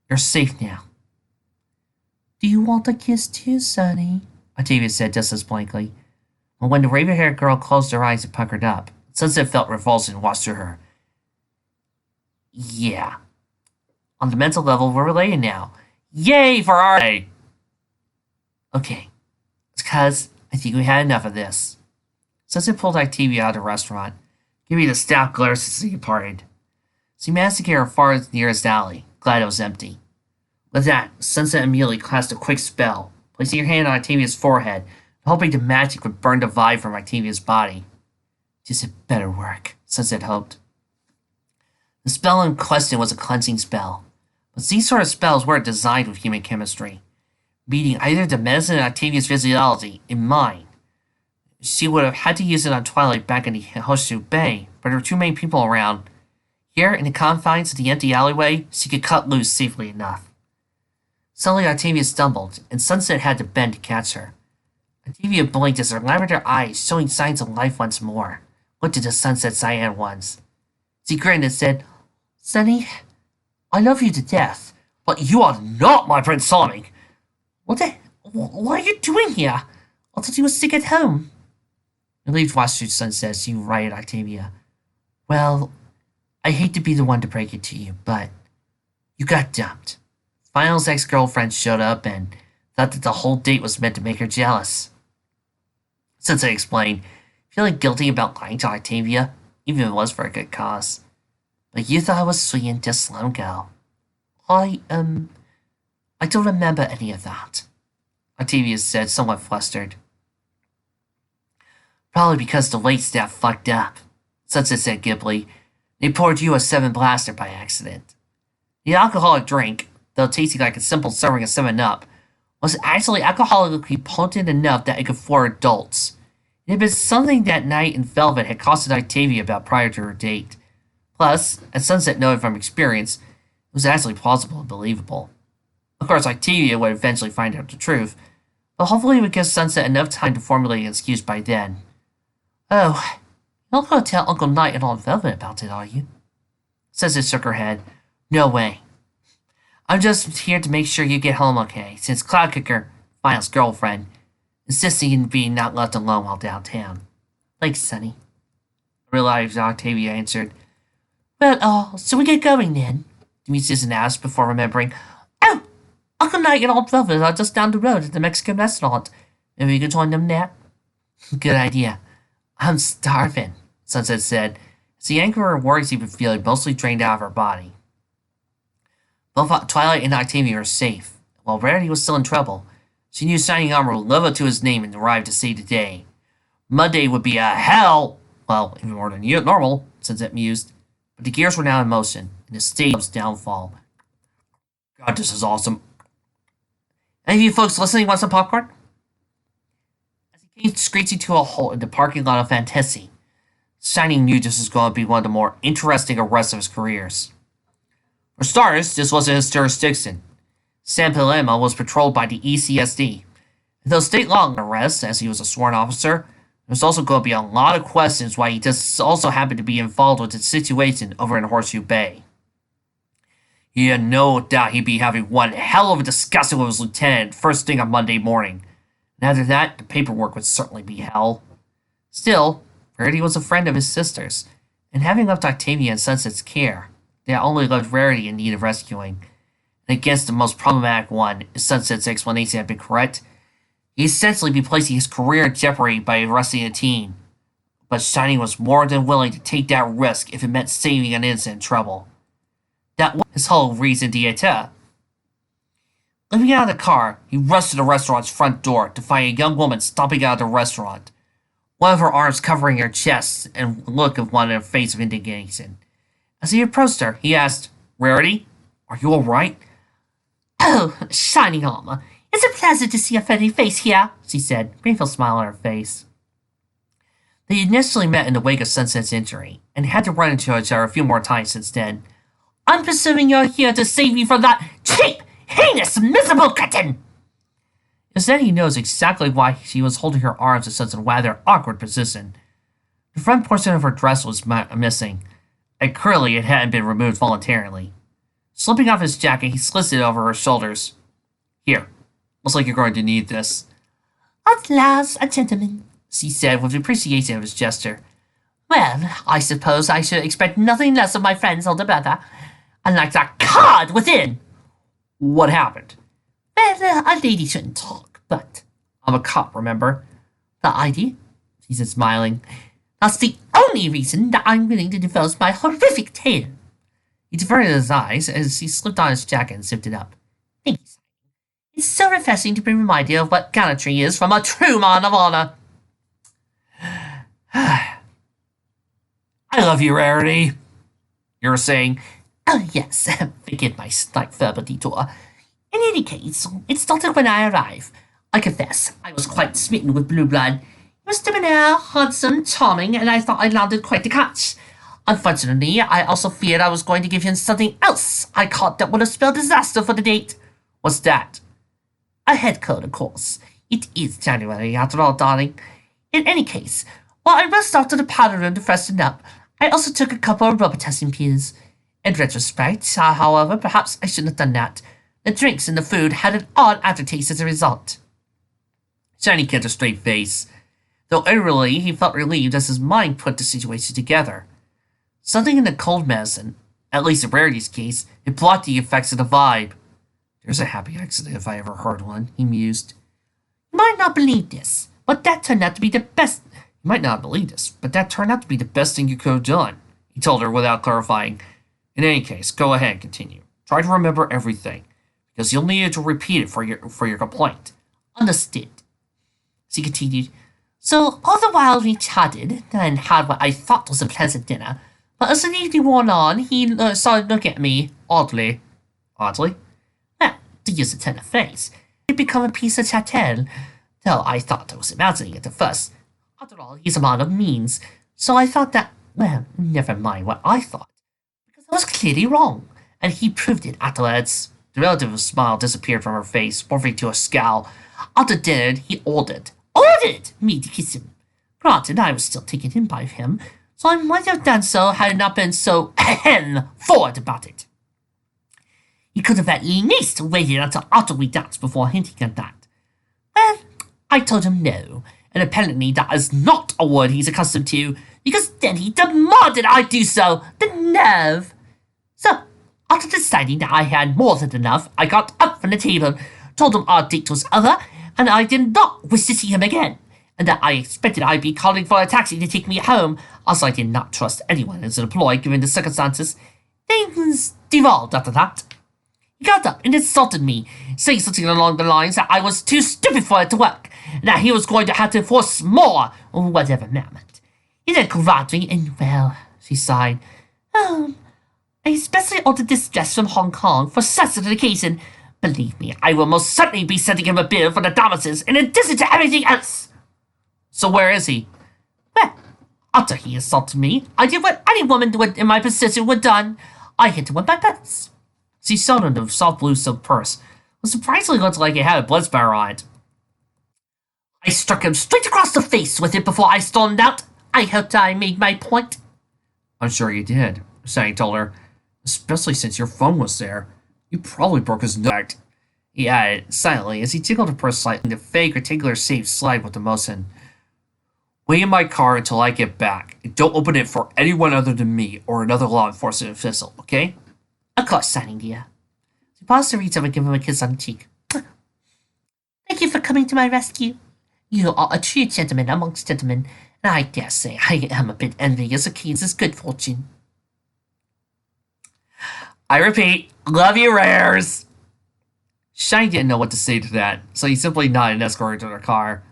You're safe now. Do you want a kiss too, Sunny? Octavia said just as blankly. And when the raven-haired girl closed her eyes and puckered up, Sunset felt revulsion wash through her. Yeah. On the mental level, we're related now. Yay for our day! Okay. It's because I think we had enough of this. Sunset pulled Octavia out of the restaurant, giving the staff glares as they departed. She managed to get her far as the nearest alley, glad it was empty. With that, Sunset immediately cast a quick spell, placing her hand on Octavia's forehead, hoping the magic would burn the vibe from Octavia's body. This had better work, Sunset hoped. The spell in question was a cleansing spell, but these sort of spells weren't designed with human chemistry, meaning either the medicine and Octavia's physiology in mind. She would have had to use it on Twilight back in the Hoshu Bay, but there were too many people around. Here, in the confines of the empty alleyway, she could cut loose safely enough. Suddenly, Octavia stumbled, and Sunset had to bend to catch her. Octavia blinked as her lavender eyes, showing signs of life once more, looked into Sunset's cyan ones. She grinned and said, Sunny, I love you to death, but you are not my Prince Charming. What are you doing here? I thought you were sick at home. Relieved watched through Sunset, she righted Octavia. Well, I hate to be the one to break it to you, but you got dumped. Final's ex-girlfriend showed up and thought that the whole date was meant to make her jealous. Sunset explained, feeling guilty about lying to Octavia, even if it was for a good cause. But you thought I was sweet and just let him go. I don't remember any of that, Octavia said, somewhat flustered. Probably because the waitstaff fucked up, Sunset said glibly. They poured you a 7 blaster by accident. The alcoholic drink, though tasting like a simple serving of 7-Up, was actually alcoholically potent enough that it could floor adults. It had been something that night in Velvet had costed Octavia about prior to her date. Plus, as Sunset noted from experience, it was actually plausible and believable. Of course, Octavia would eventually find out the truth, but hopefully it would give Sunset enough time to formulate an excuse by then. Oh, you're not going to tell Uncle Knight and Aunt Velvet about it, are you? Sunset shook her head. No way. I'm just here to make sure you get home okay, since Cloudkicker, Final's girlfriend, insisting on being not left alone while downtown. Thanks, Sonny. Realized Octavia answered. Well, so we get going then? Demetrius asked before remembering. Oh, Uncle Knight and Aunt Velvet are just down the road at the Mexican restaurant. Maybe we could join them there? Good idea. I'm starving, Sunset said, as the anger and worries he'd been feeling mostly drained out of her body. Both Twilight and Octavia were safe. While Rarity was still in trouble, she knew Shining Armor would live up to his name and arrive to save the day. Monday would be a hell! Well, even more than normal, Sunset mused. But the gears were now in motion, and the stage was downfall. God, this is awesome. Any of you folks listening want some popcorn? As he came screeching to a halt in the parking lot of Fantasy, Shining knew this was going to be one of the more interesting arrests of his careers. For starters, this wasn't his jurisdiction. San Palema was patrolled by the ECSD. And though state law arrest, as he was a sworn officer, there's also going to be a lot of questions why he just also happened to be involved with the situation over in Horseshoe Bay. He had no doubt he'd be having one hell of a discussion with his lieutenant first thing on Monday morning. And after that, the paperwork would certainly be hell. Still, Rarity was a friend of his sister's, and having left Octavia in Sunset's care, they had only left Rarity in need of rescuing. And against the most problematic one, if Sunset's explanation had been correct, he'd essentially be placing his career in jeopardy by arresting a teen. But Shining was more than willing to take that risk if it meant saving an innocent in trouble. That was his whole reason d'etre. Leaping out of the car, he rushed to the restaurant's front door to find a young woman stomping out of the restaurant, one of her arms covering her chest and a look of one in a face of indignation. As he approached her, he asked, Rarity, are you all right? Oh, Shining Armor. It's a pleasure to see a friendly face here, she said, a painful smile on her face. They initially met in the wake of Sunset's injury, and had to run into each other a few more times since then. I'm presuming you're here to save me from that cheap, heinous, miserable cretin! Instead, he knows exactly why she was holding her arms in such a rather awkward position. The front portion of her dress was missing, and clearly it hadn't been removed voluntarily. Slipping off his jacket, he slipped it over her shoulders. Here, looks like you're going to need this. At last, a gentleman, she said with appreciation of his gesture. Well, I suppose I should expect nothing less of my friend's older brother, unlike that card within. What happened? Well, a lady shouldn't talk, but I'm a cop, remember? The idea? She said, smiling. That's the only reason that I'm willing to divulge my horrific tale. He diverted his eyes as he slipped on his jacket and zipped it up. Thank you, Simon. It's so refreshing to be reminded of what gallantry is from a true man of honor. I love you, Rarity. You were saying, oh yes, forgive my slight verbal detour. In any case, it started when I arrived. I confess, I was quite smitten with Blueblood. He was debonair, handsome, charming, and I thought I landed quite a catch. Unfortunately, I also feared I was going to give him something else I caught that would have spelled disaster for the date. What's that? A head coat, of course. It is January, after all, darling. In any case, while I rushed off to the powder room to freshen up, I also took a couple of rubber testing pills. In retrospect, however, perhaps I shouldn't have done that. The drinks and the food had an odd aftertaste as a result. Shiny kept a straight face, though inwardly he felt relieved as his mind put the situation together. Something in the cold medicine, at least in Rarity's case, it blocked the effects of the vibe. There's a happy accident if I ever heard one, he mused. You might not believe this, but that turned out to be the best. You might not believe this, but that turned out to be the best thing you could have done, he told her without clarifying. In any case, go ahead and continue. Try to remember everything, because you'll need to repeat it for your complaint. Understood. She continued. So all the while we chatted and had what I thought was a pleasant dinner, but as the evening wore on, he started looking at me oddly. Oddly? Well, to use a turn of phrase, he'd become a piece of chattel, though I thought I was imagining it at first. After all, he's a man of means, so I thought that, well, never mind what I thought, because I was clearly wrong, and he proved it afterwards. The relative smile disappeared from her face, morphing to a scowl. After dinner, he ordered me to kiss him. Granted, I was still taken in by him, so I might have done so had I not been so forward about it. He could have at least waited until after we danced before hinting at that. Well, I told him no, and apparently that is not a word he's accustomed to, because then he demanded I do so. The nerve! So, after deciding that I had more than enough, I got up from the table, told him our date was over, and I did not wish to see him again, and that I expected I'd be calling for a taxi to take me home, as I did not trust anyone as an employee given the circumstances. Things devolved after that. He got up and insulted me, saying something along the lines that I was too stupid for it to work, and that he was going to have to force more, or whatever that meant. He then grabbed me and, well, she sighed, I especially ordered this dress from Hong Kong for such an occasion. Believe me, I will most certainly be sending him a bill for the damages in addition to everything else. So where is he? Well, after he assaulted me, I did what any woman in my position would have done. I hit him with my purse. She showed him the soft blue silk purse. It surprisingly looked like it had a blood spatter on it. I struck him straight across the face with it before I stormed out. I hoped I made my point. I'm sure you did, Shani told her. Especially since your phone was there. You probably broke his neck. He added, silently, as he jiggled the purse slightly, the fake rectangular shape slide with emotion. Wait in my car until I get back, and don't open it for anyone other than me or another law enforcement official, okay? Of course, Shani dear. She paused to reach up and give him a kiss on the cheek. Thank you for coming to my rescue. You are a true gentleman amongst gentlemen, and I dare say I am a bit envious of Keynes' good fortune. I repeat, love you, Rares! Shiny didn't know what to say to that, so he simply nodded and escorted her to the car.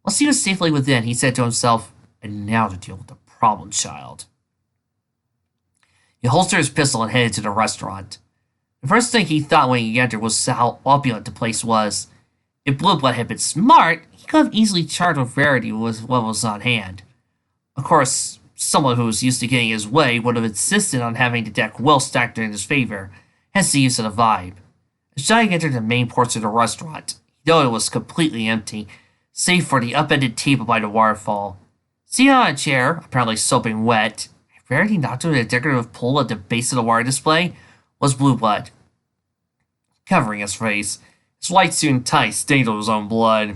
Once he was safely within, he said to himself, and now to deal with the problem child. He holstered his pistol and headed to the restaurant. The first thing he thought when he entered was how opulent the place was. If Blueblood had been smart, he could have easily charged with rarity with what was on hand. Of course, someone who was used to getting his way would have insisted on having the deck well stacked in his favor, hence the use of the vibe. As Shiny entered the main portion of the restaurant, he noticed it was completely empty, save for the upended table by the waterfall. Seated on a chair, apparently soaping wet, apparently not doing a decorative pull at the base of the water display, was Blueblood. Covering his face, his white suit and tie stained with his own blood.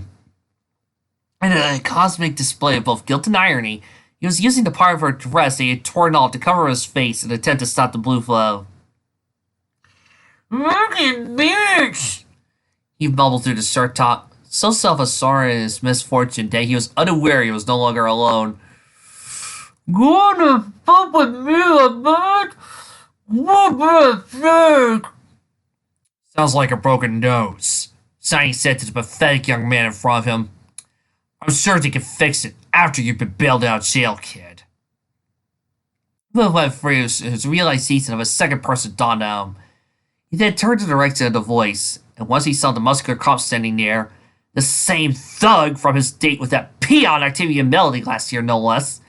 In a cosmic display of both guilt and irony, he was using the part of her dress that he had torn off to cover his face in an attempt to stop the blue flow. Fucking bitch! He bubbled through the shirt top, so self-assured in his misfortune that he was unaware he was no longer alone. Gonna fuck with me a bit? What the fuck? Sounds like a broken nose, Shiny said to the pathetic young man in front of him. I'm sure they can fix it after you've been bailed out of jail, kid. Blueblood froze, his realization of a second person dawned on him. He then turned to the right side of the voice, and once he saw the muscular cop standing there, the same thug from his date with that peon Activity and Melody last year, no less.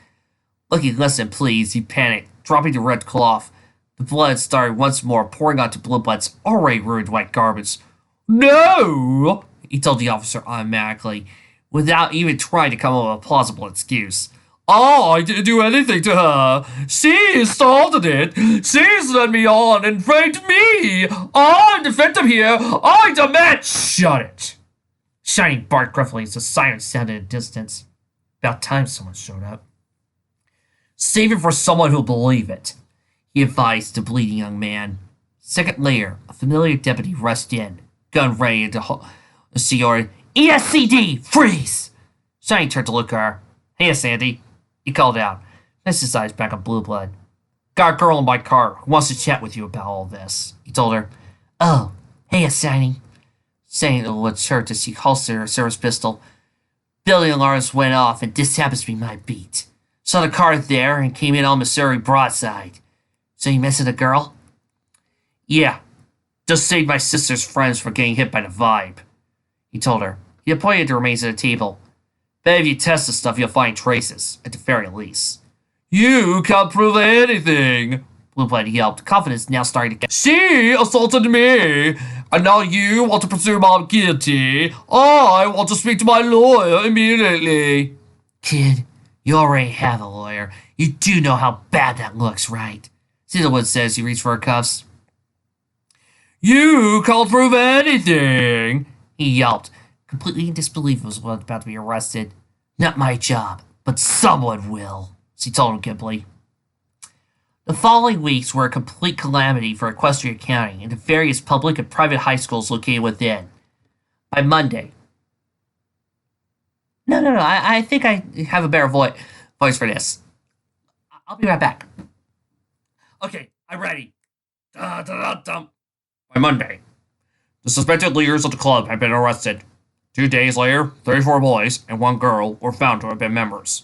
Looking less than pleased, he panicked, dropping the red cloth. The blood started once more pouring onto Blueblood's already ruined white garments. No! He told the officer automatically, without even trying to come up with a plausible excuse. Oh, I didn't do anything to her. She started it. She's led me on and raped me. I'm the victim here. I demand— Shut it. Shiny barked gruffly as the siren sounded in the distance. About time someone showed up. Save it for someone who'll believe it, he advised the bleeding young man. A second later, a familiar deputy rushed in, gun ready to see order. ESCD, freeze! Shiny turned to look at her. Hey, Sandy, he called out, placed his eyes back on Blueblood. Got a girl in my car who wants to chat with you about all this, he told her. Oh, hey, Asani. Saying it would hurt as he holstered her service pistol. Billy alarms went off, and this happens to be my beat. Saw the car there and came in on Missouri broadside. So you missing a girl? Yeah. Just saved my sister's friends from getting hit by the vibe, he told her. He pointed the remains of the table. Bet if you test the stuff, you'll find traces, at the very least. You can't prove anything, Blueblood yelped, confidence now starting to get. She assaulted me, and now you want to presume I'm guilty. I want to speak to my lawyer immediately. Kid, you already have a lawyer. You do know how bad that looks, right? Cedarwood says he reached for her cuffs. You can't prove anything, he yelped, completely in disbelief was about to be arrested. Not my job, but someone will, she told him gimply. The following weeks were a complete calamity for Equestria County and the various public and private high schools located within. By Monday. No, I think I have a better voice for this. I'll be right back. Okay, I'm ready. By Monday, the suspected leaders of the club had been arrested. 2 days later, 34 boys and 1 girl were found to have been members.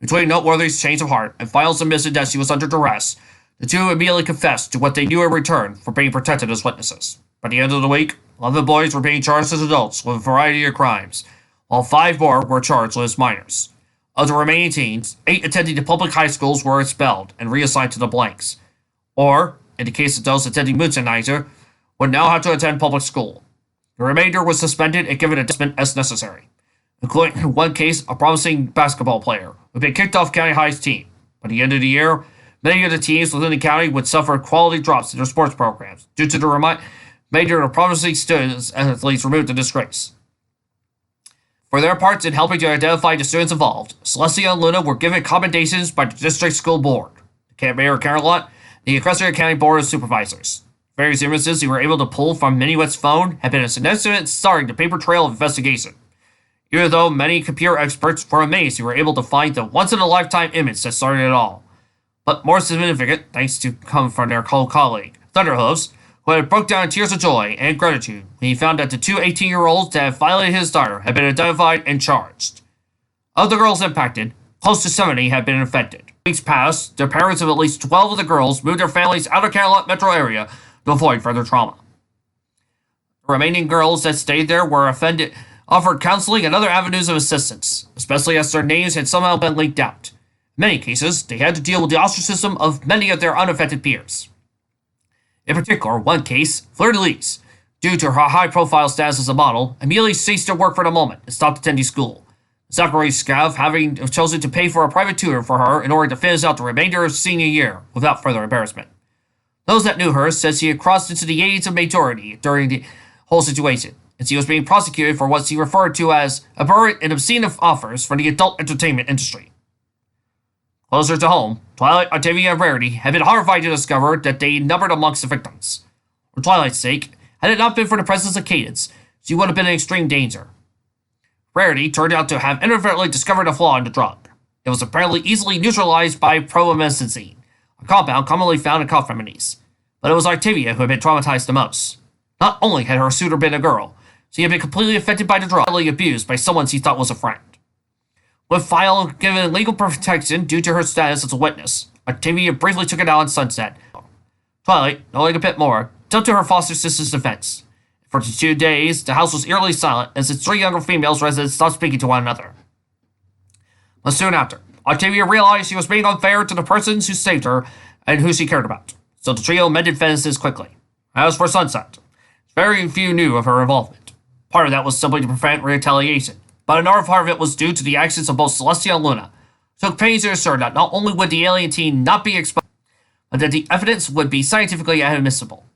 Between noteworthy change of heart and final submission that she was under duress, the two immediately confessed to what they knew in return for being protected as witnesses. By the end of the week, 11 boys were being charged as adults with a variety of crimes, while 5 more were charged as minors. Of the remaining teens, 8 attending the public high schools were expelled and reassigned to the blanks, or, in the case of those attending Mutzenheiser, would now have to attend public school. The remainder was suspended and given adjustment as necessary, including in one case a promising basketball player who had been kicked off County High's team. By the end of the year, many of the teams within the county would suffer quality drops in their sports programs due to the remainder of promising students and athletes removed in disgrace. For their parts in helping to identify the students involved, Celestia and Luna were given commendations by the district school board, the camp mayor Carolot, and the Equestria County Board of Supervisors. Various images they were able to pull from Minuet's phone had been a significant starting the paper trail of investigation. Even though many computer experts were amazed they were able to find the once-in-a-lifetime image that started it all. But more significant, thanks to come from their colleague, Thunderhooves, who had broke down in tears of joy and gratitude when he found that the 2 18-year-olds that had violated his daughter had been identified and charged. Of the girls impacted, close to 70 had been infected. Weeks passed, the parents of at least 12 of the girls moved their families out of Carolot metro area to avoid further trauma. The remaining girls that stayed there were offered counseling and other avenues of assistance, especially as their names had somehow been leaked out. In many cases, they had to deal with the ostracism of many of their unaffected peers. In particular, one case, Fleur-de-Lis, due to her high-profile status as a model, immediately ceased to work for the moment and stopped attending school. Zachary Scav having chosen to pay for a private tutor for her in order to finish out the remainder of senior year without further embarrassment. Those that knew her said she had crossed into the age of majority during the whole situation, and she was being prosecuted for what she referred to as aberrant and obscene offers from the adult entertainment industry. Closer to home, Twilight, Octavia, and Rarity had been horrified to discover that they numbered amongst the victims. For Twilight's sake, had it not been for the presence of Cadence, she would have been in extreme danger. Rarity turned out to have inadvertently discovered a flaw in the drug. It was apparently easily neutralized by promethazine, a compound commonly found in cough remedies. But it was Octavia who had been traumatized the most. Not only had her suitor been a girl, she had been completely affected by the drug, abused by someone she thought was a friend. With File given legal protection due to her status as a witness, Octavia briefly took it out on Sunset. Twilight, knowing a bit more, jumped to her foster sister's defense. For 2 days, the house was eerily silent as its 3 younger females residents stopped speaking to one another. But soon after, Octavia realized she was being unfair to the persons who saved her and who she cared about, so the trio mended fences quickly. As for Sunset, very few knew of her involvement. Part of that was simply to prevent retaliation, but another part of it was due to the actions of both Celestia and Luna, who took pains to assure that not only would the alien teen not be exposed, but that the evidence would be scientifically admissible.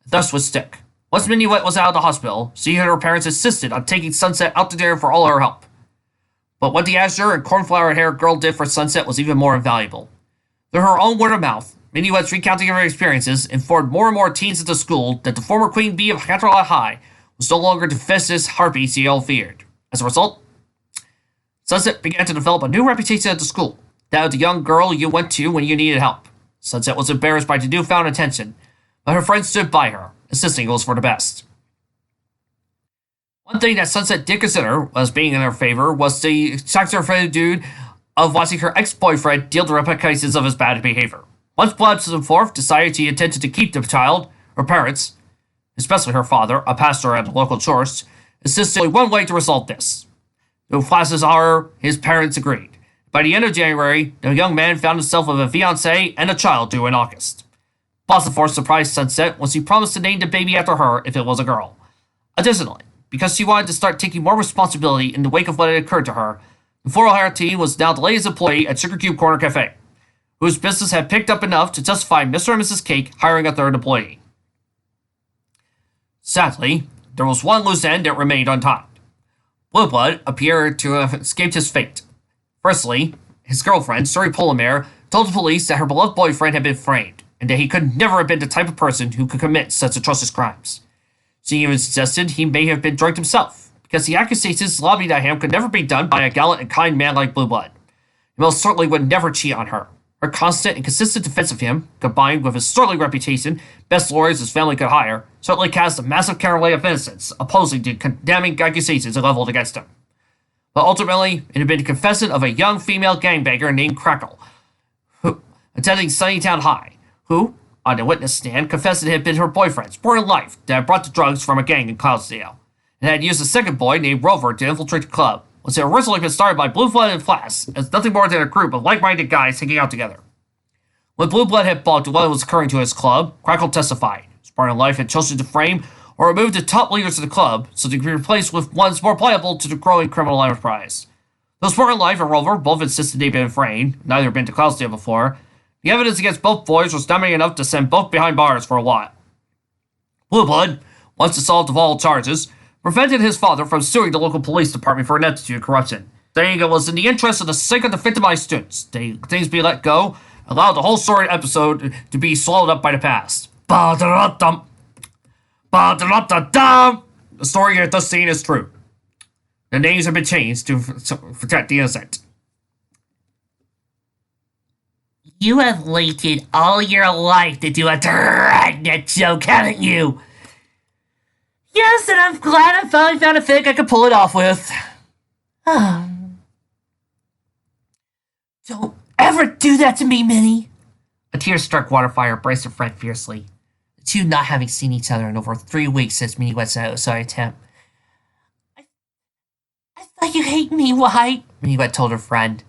Thus would stick. Once Minuet was out of the hospital, she and her parents insisted on taking Sunset out to dinner for all her help. But what the azure and cornflower-haired girl did for Sunset was even more invaluable. Through her own word of mouth, Minuet's recounting of her experiences informed more and more teens at the school that the former queen bee of Canterlot High was no longer the vicious harpy she all feared. As a result, Sunset began to develop a new reputation at the school, that of the young girl you went to when you needed help. Sunset was embarrassed by the newfound attention, but her friend stood by her, insisting it was for the best. One thing that Sunset did consider as being in her favor was the satisfaction of watching her ex-boyfriend deal the repercussions of his bad behavior. Once Blood and Forth decided he intended to keep the child, her parents, especially her father, a pastor at a local church, insisted only one way to resolve this. To Flass's horror, his parents agreed. By the end of January, the young man found himself with a fiancée and a child due in August. Boston surprised Sunset when she promised to name the baby after her if it was a girl. Additionally, because she wanted to start taking more responsibility in the wake of what had occurred to her, the 4-hire was now the latest employee at Sugar Cube Corner Cafe, whose business had picked up enough to justify Mr. and Mrs. Cake hiring a third employee. Sadly, there was one loose end that remained untied. Blueblood appeared to have escaped his fate. Firstly, his girlfriend, Suri Polymere, told the police that her beloved boyfriend had been framed, and that he could never have been the type of person who could commit such atrocious crimes. She even suggested he may have been drugged himself, because the accusations lobbied at him could never be done by a gallant and kind man like Blueblood. He most certainly would never cheat on her. Her constant and consistent defense of him, combined with his sterling reputation, best lawyers his family could hire, certainly cast a massive counterweight of innocence, opposing the condemning accusations leveled against him. But ultimately, it had been the confession of a young female gangbanger named Crackle, who, attending Sunnytown High, who, on the witness stand, confessed it had been her boyfriend's born life that had brought the drugs from a gang in Cloudsdale, and had used a second boy named Rover to infiltrate the club, which had originally been started by Blueblood and Flass as nothing more than a group of like-minded guys hanging out together. When Blueblood had balked at what was occurring to his club, Crackle testified. Spartan Life had chosen to frame or remove the top leaders of the club so they could be replaced with ones more pliable to the growing criminal enterprise. Though Spartan Life and Rover both insisted they'd been framed, neither had been to Cloudsdale before, the evidence against both boys was damning enough to send both behind bars for a while. Blueblood, once dissolved of all charges, prevented his father from suing the local police department for ineptitude and corruption, saying it was in the interest of the sake of the victimized students that things be let go, allowed the whole story episode to be swallowed up by the past. Ba-da-da-dum. Ba-da-da-da-dum. The story at this scene is true. The names have been changed to protect the innocent. You have waited all your life to do a dragnet joke, haven't you? Yes, and I'm glad I finally found a thing I could pull it off with. Don't ever do that to me, Minnie. A tear-struck Waterfire braced her friend fiercely. The two not having seen each other in over 3 weeks since Minnie went to attempt. I thought you hate me, White, Minnie Wet told her friend.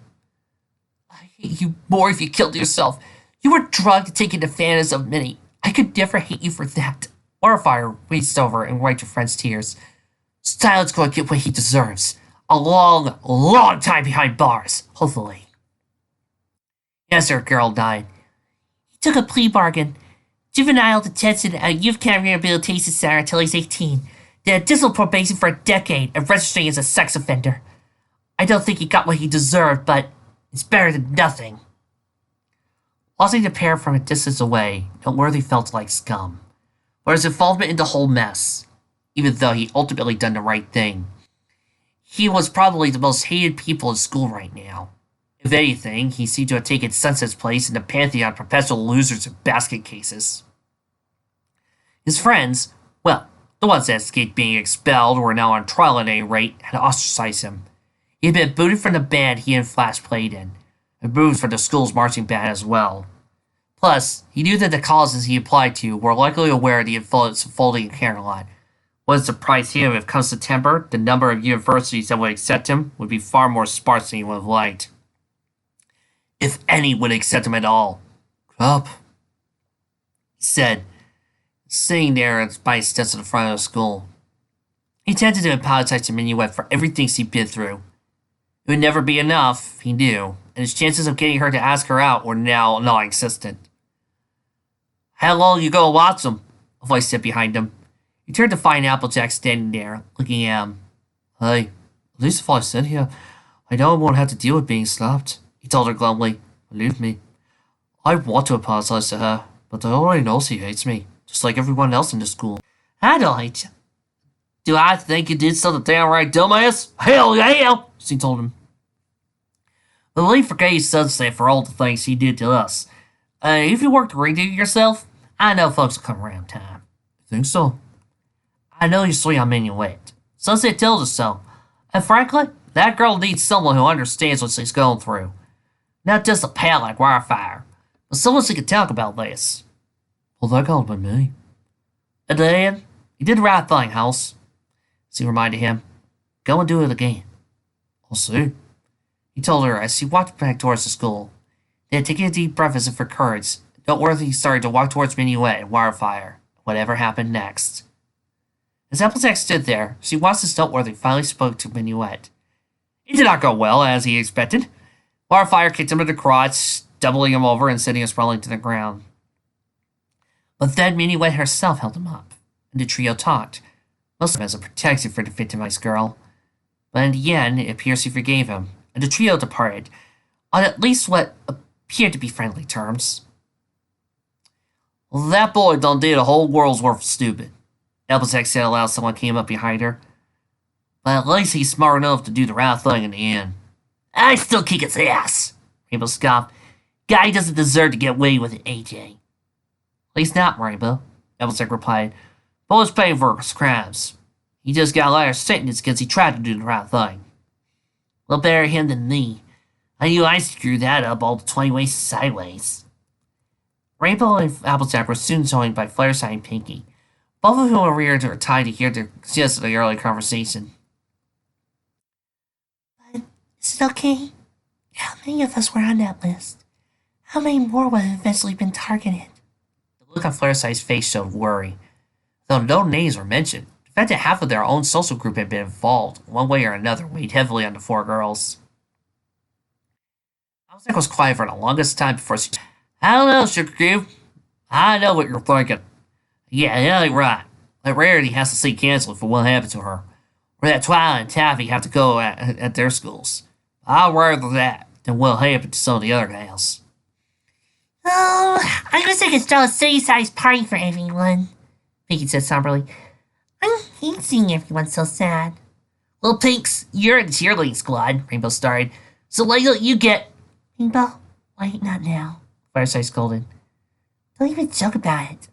I hate you more if you killed yourself. You were drugged, taking advantage of Minnie. I could never hate you for that. Waterfire reached over and wiped her friend's tears. Style's going to get what he deserves. A long, long time behind bars, hopefully. Yes, her girl died. He took a plea bargain. Juvenile detention at a youth camp rehabilitation center until he's 18. Then additional probation for a decade and registering as a sex offender. I don't think he got what he deserved, but it's better than nothing. Watching the pair from a distance away, Noteworthy felt like scum. But his involvement in the whole mess, even though he ultimately done the right thing, he was probably the most hated people in school right now. If anything, he seemed to have taken Sunset's place in the pantheon of perpetual losers and basket cases. His friends, well, the ones that escaped being expelled or were now on trial at any rate, had ostracized him. He had been booted from the band he and Flash played in, and booted from the school's marching band as well. Plus, he knew that the colleges he applied to were likely aware of the influence of Foldy and Caroline. Wouldn't surprise him if, come September, the number of universities that would accept him would be far more sparse than he would have liked. If any would accept him at all. Up, he said, sitting there by his desk in the front of the school. He tended to apologize to Minuet for everything she'd been through. It would never be enough, he knew, and his chances of getting her to ask her out were now non-existent. How long you gonna watch him? A voice said behind him. He turned to find Applejack standing there, looking at him. Hey, at least if I sit here, I know I won't have to deal with being slapped, he told her glumly. Believe me, I want to apologize to her, but I already know she hates me, just like everyone else in the school. Adelaide, do I think you did something downright dumbass? Hell yeah, she told him. Well, he forgave Sunset for all the things he did to us. If you work to redo yourself, I know folks will come around time. Think so? I know you're sweet on Minuet. Sunset tells us so. And frankly, that girl needs someone who understands what she's going through. Not just a pal like Wildfire, but someone she can talk about this. Well, that can't be me. And then, you did the right thing, House. She reminded him. Go and do it again. I'll see. He told her as she walked back towards the school. Then, taking a deep breath as if for courage, Noteworthy started to walk towards Minuet and Wildfire, whatever happened next. As Applejack stood there, she watched as Noteworthy finally spoke to Minuet. It did not go well, as he expected. Wildfire kicked him in the crotch, doubling him over and sending him sprawling to the ground. But then Minuet herself held him up, and the trio talked, most of him as a protection for the victimized girl. But in the end, it appears she forgave him, and the trio departed, on at least what appeared to be friendly terms. Well, that boy done did a whole world's worth of stupid, Applejack said aloud. Someone came up behind her. But at least he's smart enough to do the right thing in the end. I still kick its ass, Rainbow scoffed. Guy doesn't deserve to get away with it, AJ. At least not, Rainbow, Applejack replied. Boy's paying for his crimes. He just got a lighter sentence because he tried to do the right thing. Well, better him than me. I knew I screwed that up all the 20 ways sideways. Rainbow and Applejack were soon joined by Fluttershy and Pinkie, both of whom were reared or tied to hear the gist of the early conversation. But is it okay? How many of us were on that list? How many more would have eventually been targeted? The look on Fluttershy's face showed worry. Though no names were mentioned, the fact that half of their own social group had been involved, one way or another, weighed heavily on the four girls. Applejack was quiet for the longest time before she said, I don't know, Sugar Cube. I know what you're thinking. Yeah, that ain't right. That Rarity has to see canceled for what happened to her. Or that Twilight and Taffy have to go at their schools. I'd rather that than what happened to some of the other gals. Oh, I guess I could throw a city-sized party for everyone, Pinkie said somberly. I hate seeing everyone so sad. Well, Pinks, you're in the cheerleading squad, Rainbow started. So why don't you get... Rainbow, why not now? Fluttershy scolded. Don't even joke about it.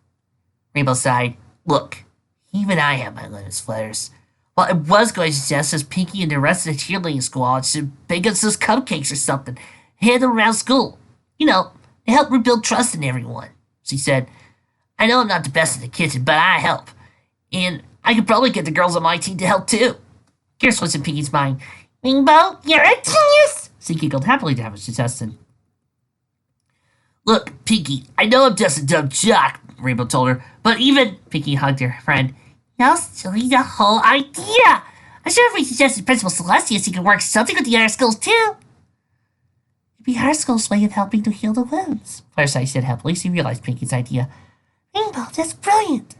Rainbow sighed. Look, even I have my limits, Flutters. Well, I was going to suggest as Pinkie and the rest of the cheerleading squad should bake us those cupcakes or something, hand them around school. You know, to help rebuild trust in everyone, she said. I know I'm not the best in the kitchen, but I help. And I could probably get the girls on my team to help too. Here's what's in Pinkie's mind. Rainbow, you're a genius! She giggled happily to have a suggestion. Look, Pinkie, I know I'm just a dumb jock, Rainbow told her, but even... Pinkie hugged her friend. No, silly, the whole idea! I'm sure if we suggested Principal Celestia, she could work something with the other schools too. It'd be our school's way of helping to heal the wounds, Fluttershy said happily. She realized Pinkie's idea. Rainbow, that's brilliant.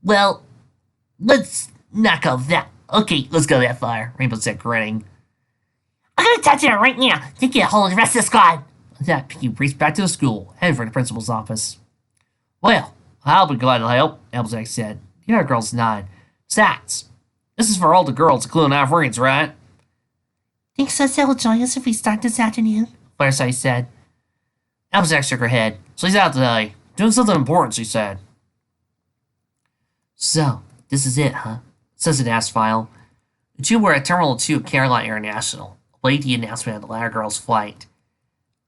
Well, let's not go that. Okay, let's go that far, Rainbow said, grinning. I'm gonna touch her right now to get a hold of the rest of the squad. With that, Pinkie raced back to the school, headed for the principal's office. Well, I'll be glad to help, Applejack said. The other girls nodded. Besides, this is for all the girls, including our friends, right? Think Sunset will join us if we start this afternoon? Fluttershy said. Applejack shook her head. She's out today. Doing something important, she said. So, this is it, huh? Says it asked File. The two were at Terminal 2 of Caroline International, awaiting the announcement of the latter girl's flight.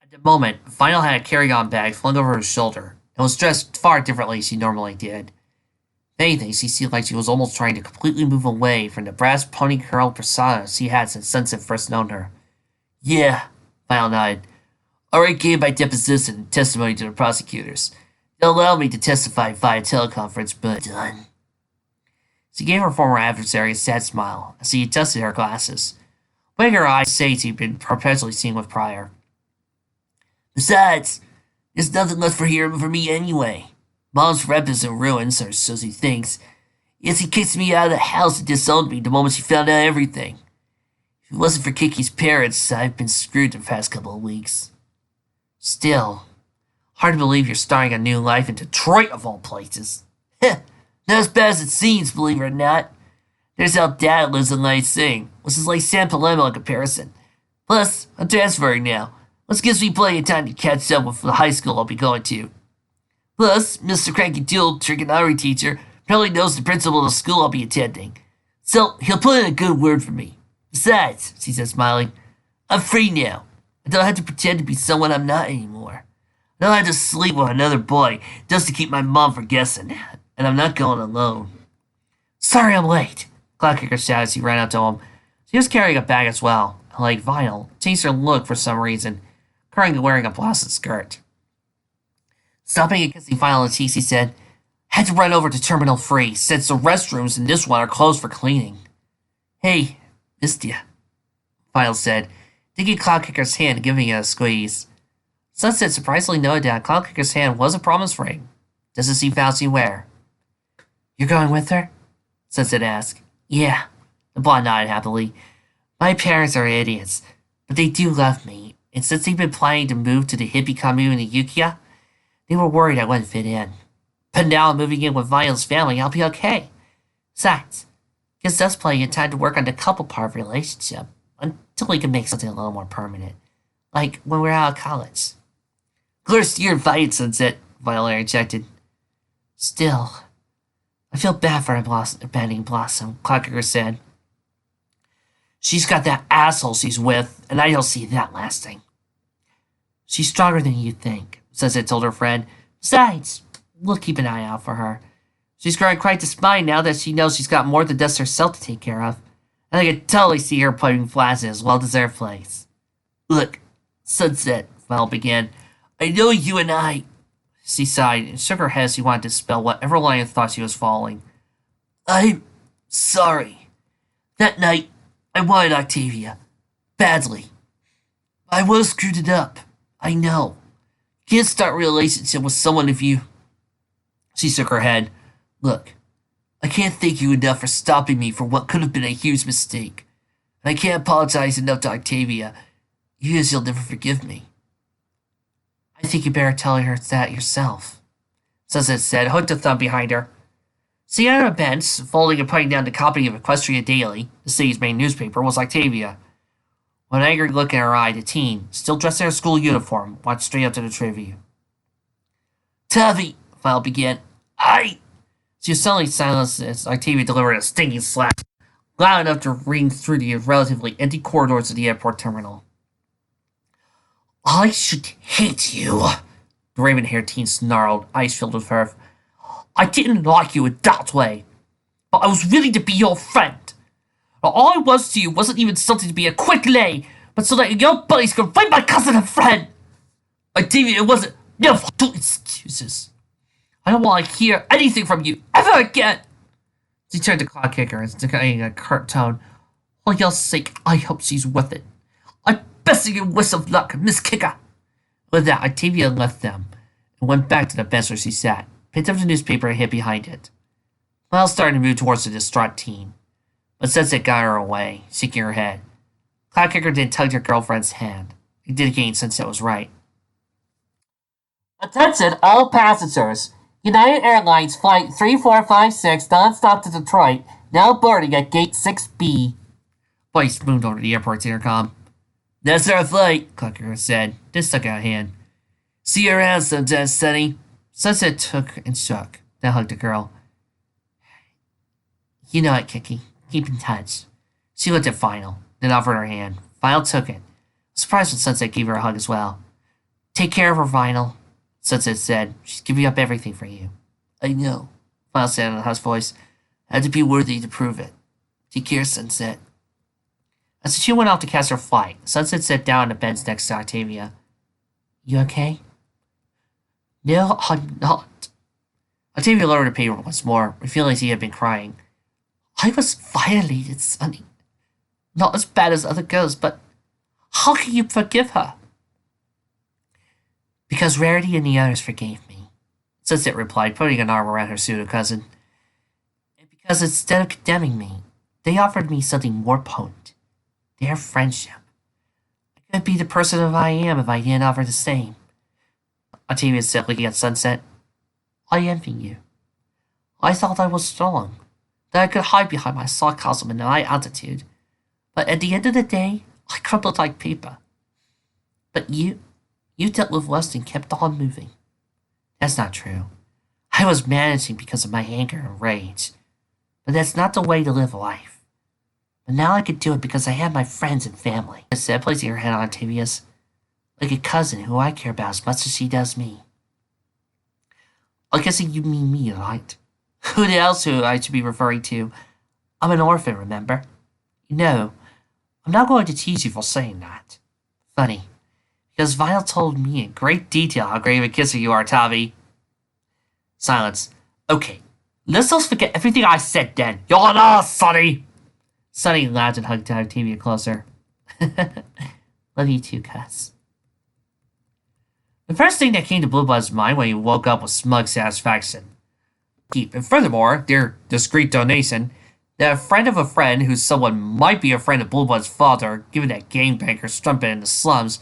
At the moment, Final had a carry-on bag flung over his shoulder and was dressed far differently as she normally did. If anything, she seemed like she was almost trying to completely move away from the brass pony curl persona she had since Sunset first known her. Yeah, Final nodded. Already gave my deposition and testimony to the prosecutors. They'll allow me to testify via teleconference, but done. She gave her former adversary a sad smile as she adjusted her glasses, letting her eyes say she'd been perpetually seen with Pryor. Besides, there's nothing left for here for me anyway. Mom's rep is in ruins, or so she thinks. Yet she kicks me out of the house and disowned me the moment she found out everything. If it wasn't for Kiki's parents, I've been screwed the past couple of weeks. Still, hard to believe you're starting a new life in Detroit of all places. Heh, not as bad as it seems, believe it or not. There's how Dad lives in Lansing, which is like San Palemo in comparison. Plus, I'm transferring now. This gives me plenty of time to catch up with the high school I'll be going to. Plus, Mr. Cranky Dual trigonometry teacher probably knows the principal of the school I'll be attending, so he'll put in a good word for me. Besides, she said, smiling, I'm free now. I don't have to pretend to be someone I'm not anymore. I don't have to sleep with another boy just to keep my mom from guessing, and I'm not going alone. Sorry I'm late, Cloudkicker shouted as he ran up to him. She was carrying a bag as well, and like Vinyl, changed her look for some reason, currently wearing a blouse and skirt. Stopping and kissing Vinyl on the cheeks, he said, had to run over to Terminal 3 since the restrooms in this one are closed for cleaning. Hey, missed ya, Vinyl said, taking Cloudkicker's hand and giving it a squeeze. Sunset surprisingly noted that Cloudkicker's hand was a promise ring. Doesn't seem fancy wear. You're going with her? Sunset asked. Yeah, the blonde nodded happily. My parents are idiots, but they do love me, and since they've been planning to move to the hippie commune in Ukiah, they were worried I wouldn't fit in. But now I'm moving in with Violet's family, I'll be okay. Besides, gives us plenty of time to work on the couple part of the relationship until we can make something a little more permanent, like when we're out of college. Of course, you're invited, Sunset, Violet interjected. Still, I feel bad for abandoning Blossom, Cloudkicker said. She's got that asshole she's with, and I don't see that lasting. She's stronger than you think, Sunset told her friend. Besides, we'll keep an eye out for her. She's growing quite the spine now that she knows she's got more than just herself to take care of, and I can totally see her putting Flaz in his well-deserved place. Look, Sunset, Val began, I know you and I... She sighed and shook her head as she wanted to spell whatever line of thought she was following. I'm sorry. That night, I wanted Octavia. Badly. I would have screwed it up. I know. You can't start a relationship with someone if you... She shook her head. Look, I can't thank you enough for stopping me from what could have been a huge mistake. And I can't apologize enough to Octavia, even as you'll never forgive me. I think you better tell her that yourself, Sunset said, hooked a thumb behind her. Sitting on a bench, folding and putting down the copy of Equestria Daily, the city's main newspaper, was Octavia. With an angry look in her eye, the teen, still dressed in her school uniform, walked straight up to the trivia. Tavi, Vile began. She was suddenly silenced as Octavia delivered a stinging slap, loud enough to ring through the relatively empty corridors of the airport terminal. I should hate you, the raven-haired teen snarled, eyes filled with fervor. I didn't like you in that way, but I was willing to be your friend. All I was to you wasn't even something to be a quick lay, but so that your buddies could rape my cousin and friend. Octavia, it wasn't. No, don't excuses. I don't want to hear anything from you ever again. She turned to Cloudkicker and saying in a curt tone, for your sake, I hope she's worth it. I best you wish of luck, Miss Kicker. With that, Octavia left them and went back to the bench where she sat, picked up the newspaper and hid behind it. Miles started to move towards the distraught teen, but Sunset got her away, shaking her head. Cloudkicker then tugged her girlfriend's hand, indicating Sunset was right. Attention all passengers. United Airlines Flight 3456 non-stop to Detroit, now boarding at Gate 6B. Voice boomed over the airport's intercom. That's our flight, Cloudkicker said, then stuck out a hand. See you around sometime, Sonny. Sunset took and shook, then hugged the girl. You know it, Kiki. Keep in touch. She looked at Final, then offered her hand. Final took it. Surprised when Sunset gave her a hug as well. Take care of her, Final, Sunset said. She's giving up everything for you. I know, Final said in a hushed voice. I had to be worthy to prove it. Take care, Sunset. As she went off to catch her flight, Sunset sat down on the bench next to Octavia. You okay? No, I'm not. Octavia lowered her paper once more, feeling as he had been crying. I was violated, Sonny. Not as bad as other girls, but how can you forgive her? Because Rarity and the others forgave me, Sunset replied, putting an arm around her pseudo-cousin. And because instead of condemning me, they offered me something more potent. Their friendship. I couldn't be the person that I am if I didn't offer the same. Octavia said, looking at Sunset. I envy you. I thought I was strong, that I could hide behind my sarcasm and my attitude, but at the end of the day, I crumbled like paper. But you dealt with lust and kept on moving. That's not true. I was managing because of my anger and rage. But that's not the way to live life. But now I could do it because I have my friends and family. I said, placing her hand on Octavia's, like a cousin who I care about as much as she does me. I guess you mean me, right? Who else who I should be referring to? I'm an orphan, remember? You know, I'm not going to tease you for saying that. Funny, because Vile told me in great detail how great of a kisser you are, Tavi. Silence. Okay, let's just forget everything I said then. You're on us, Sonny! Sonny laughed and hugged Octavia closer. Love you too, Cuss. The first thing that came to Blueblood's mind when he woke up was smug satisfaction. And furthermore, their discreet donation, that a friend of a friend who someone might be a friend of Blueblood's father, given that gangbanger strumpet in the slums,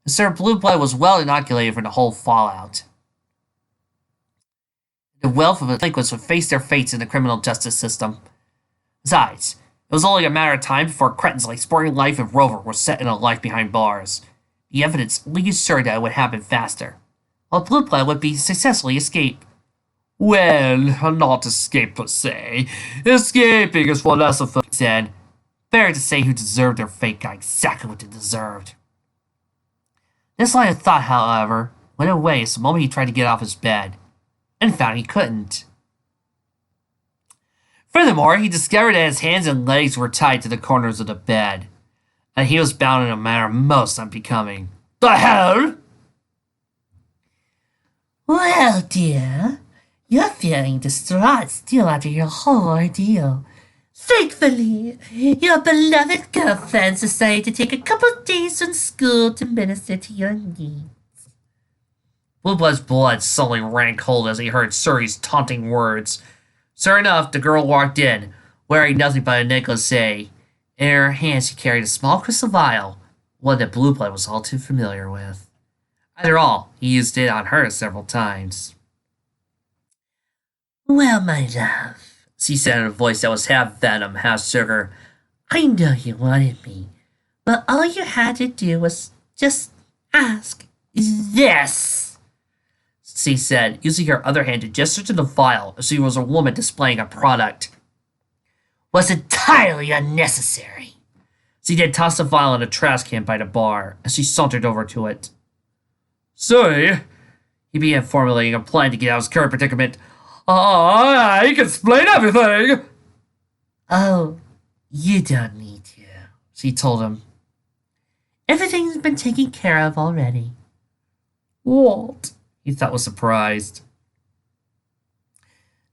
and Sir Blueblood was well inoculated from the whole fallout. The wealth of delinquents would face their fates in the criminal justice system. Besides, it was only a matter of time before cretins like Sporting Life and Rover were set in a life behind bars. The evidence only assured that it would happen faster, while Blueblood would be successfully escape. Well, not escape per se. Escaping is for less of a said. Fair to say who deserved their fate got exactly what they deserved. This line of thought, however, went away the moment he tried to get off his bed, and found he couldn't. Furthermore, he discovered that his hands and legs were tied to the corners of the bed, and he was bound in a manner most unbecoming. The hell? Well, dear, you're feeling distraught still after your whole ordeal. Thankfully, your beloved girlfriends decided to take a couple of days from school to minister to your needs. Blueblood's blood suddenly ran cold as he heard Suri's taunting words. Sure enough, the girl walked in, wearing nothing but a negligee. In her hand she carried a small crystal vial, one that Blueblood was all too familiar with. After all, he used it on her several times. Well, my love, She said in a voice that was half venom, half sugar. I know you wanted me, but all you had to do was just ask. Yes! She said, using her other hand to gesture to the vial as she was a woman displaying a product. Was entirely unnecessary. She then tossed the vial in a trash can by the bar as she sauntered over to it. Sorry, he began formulating a plan to get out of his current predicament. I can explain everything! Oh, you don't need to, she told him. Everything's been taken care of already. What? He thought was surprised.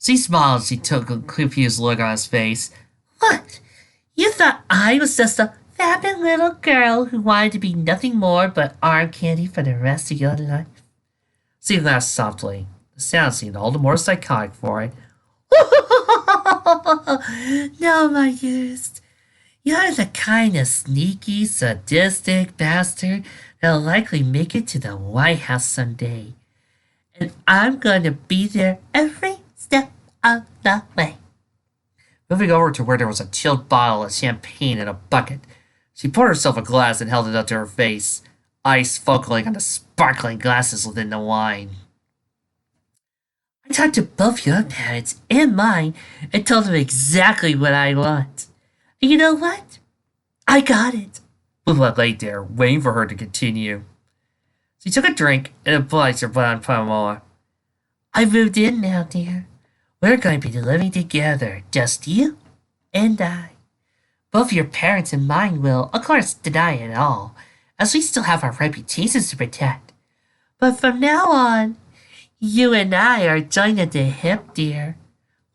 She smiled as she took a confused look on his face. What? You thought I was just a vapid little girl who wanted to be nothing more but arm candy for the rest of your life? She laughed softly. The sound seemed all the more psychotic for it. No, my dearest. You're the kind of sneaky, sadistic bastard that'll likely make it to the White House someday. And I'm going to be there every step of the way. Moving over to where there was a chilled bottle of champagne in a bucket, she poured herself a glass and held it up to her face, ice focusing on the sparkling glasses within the wine. I talked to both your parents and mine and told them exactly what I want. And you know what? I got it. Blueblood lay there, waiting for her to continue. She took a drink and obliged her blonde paramour. I moved in now, dear. We're going to be living together, just you and I. Both your parents and mine will, of course, deny it all, as we still have our reputations to protect. But from now on, you and I are joined at the hip, dear.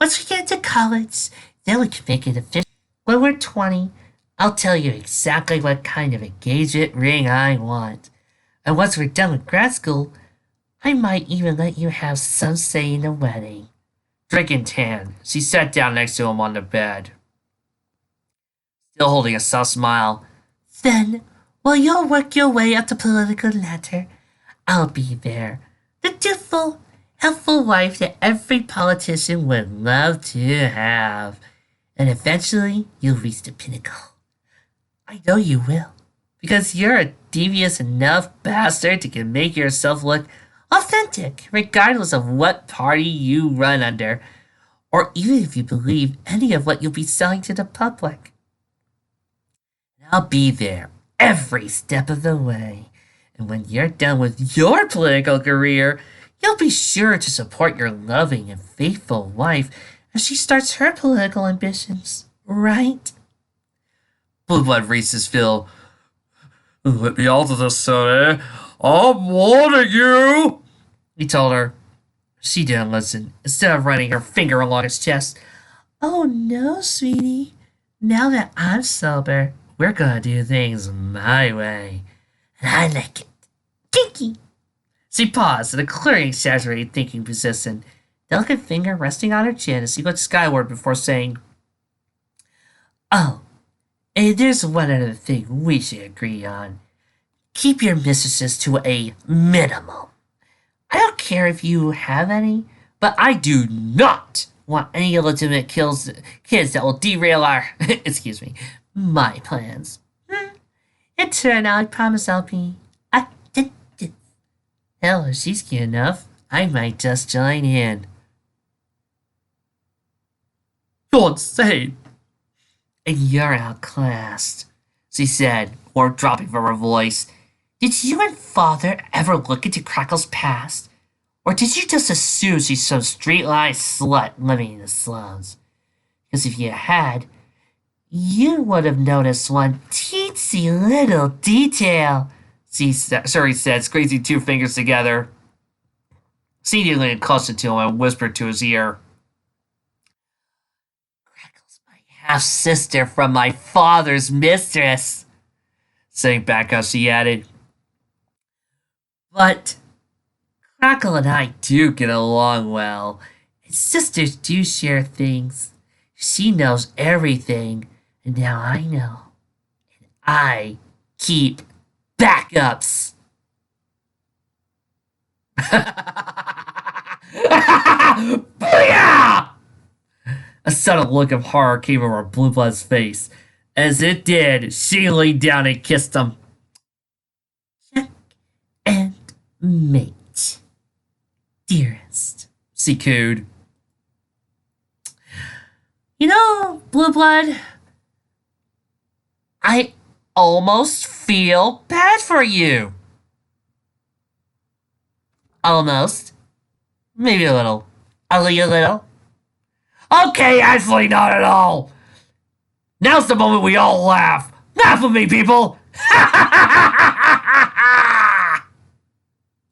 Once we get to college, then we can make it official. When we're 20, I'll tell you exactly what kind of engagement ring I want. And once we're done with grad school, I might even let you have some say in the wedding. Drink in hand, she sat down next to him on the bed, still holding a soft smile. Then, while you'll work your way up the political ladder, I'll be there. The dutiful, helpful wife that every politician would love to have. And eventually, you'll reach the pinnacle. I know you will, because you're a devious enough bastard to can make yourself look authentic, regardless of what party you run under, or even if you believe any of what you'll be selling to the public. I'll be there every step of the way, and when you're done with your political career, you'll be sure to support your loving and faithful wife as she starts her political ambitions, right? Blueblood raised his fill. Let me out of this, sonny. I'm warning you, he told her. She didn't listen. Instead of running her finger along his chest, "Oh no, sweetie. Now that I'm sober, we're gonna do things my way. And I like it. Kinky." She paused in a clearly exaggerated thinking position, delicate finger resting on her chin as she looked skyward before saying, "Oh, and there's one other thing we should agree on. Keep your mistresses to a minimum. I don't care if you have any, but I do not want any illegitimate kids that will derail our, my plans. In turn, I promise I'll be attentive. Hell, if she's cute enough, I might just join in." you're insane. "And you're outclassed," she said, warmth dropping from her voice. "Did you and Father ever look into Crackle's past? Or did you just assume she's some street-line slut living in the slums? Because if you had, you would have noticed one teensy little detail," Shuri said, squeezing two fingers together. Celia leaned closer to him and whispered to his ear, "Crackle's my half-sister from my father's mistress." Saying back how she added, "But Crackle and I do get along well, and sisters do share things. She knows everything, and now I know. And I keep backups." Booyah! A sudden look of horror came over Blueblood's face. As it did, she leaned down and kissed him. "Check and mate, dearest," she cooed. "You know, Blueblood, I almost feel bad for you." "Almost? Maybe a little. Only a little?" "Okay, actually not at all. Now's the moment we all laugh. Laugh with me, people!"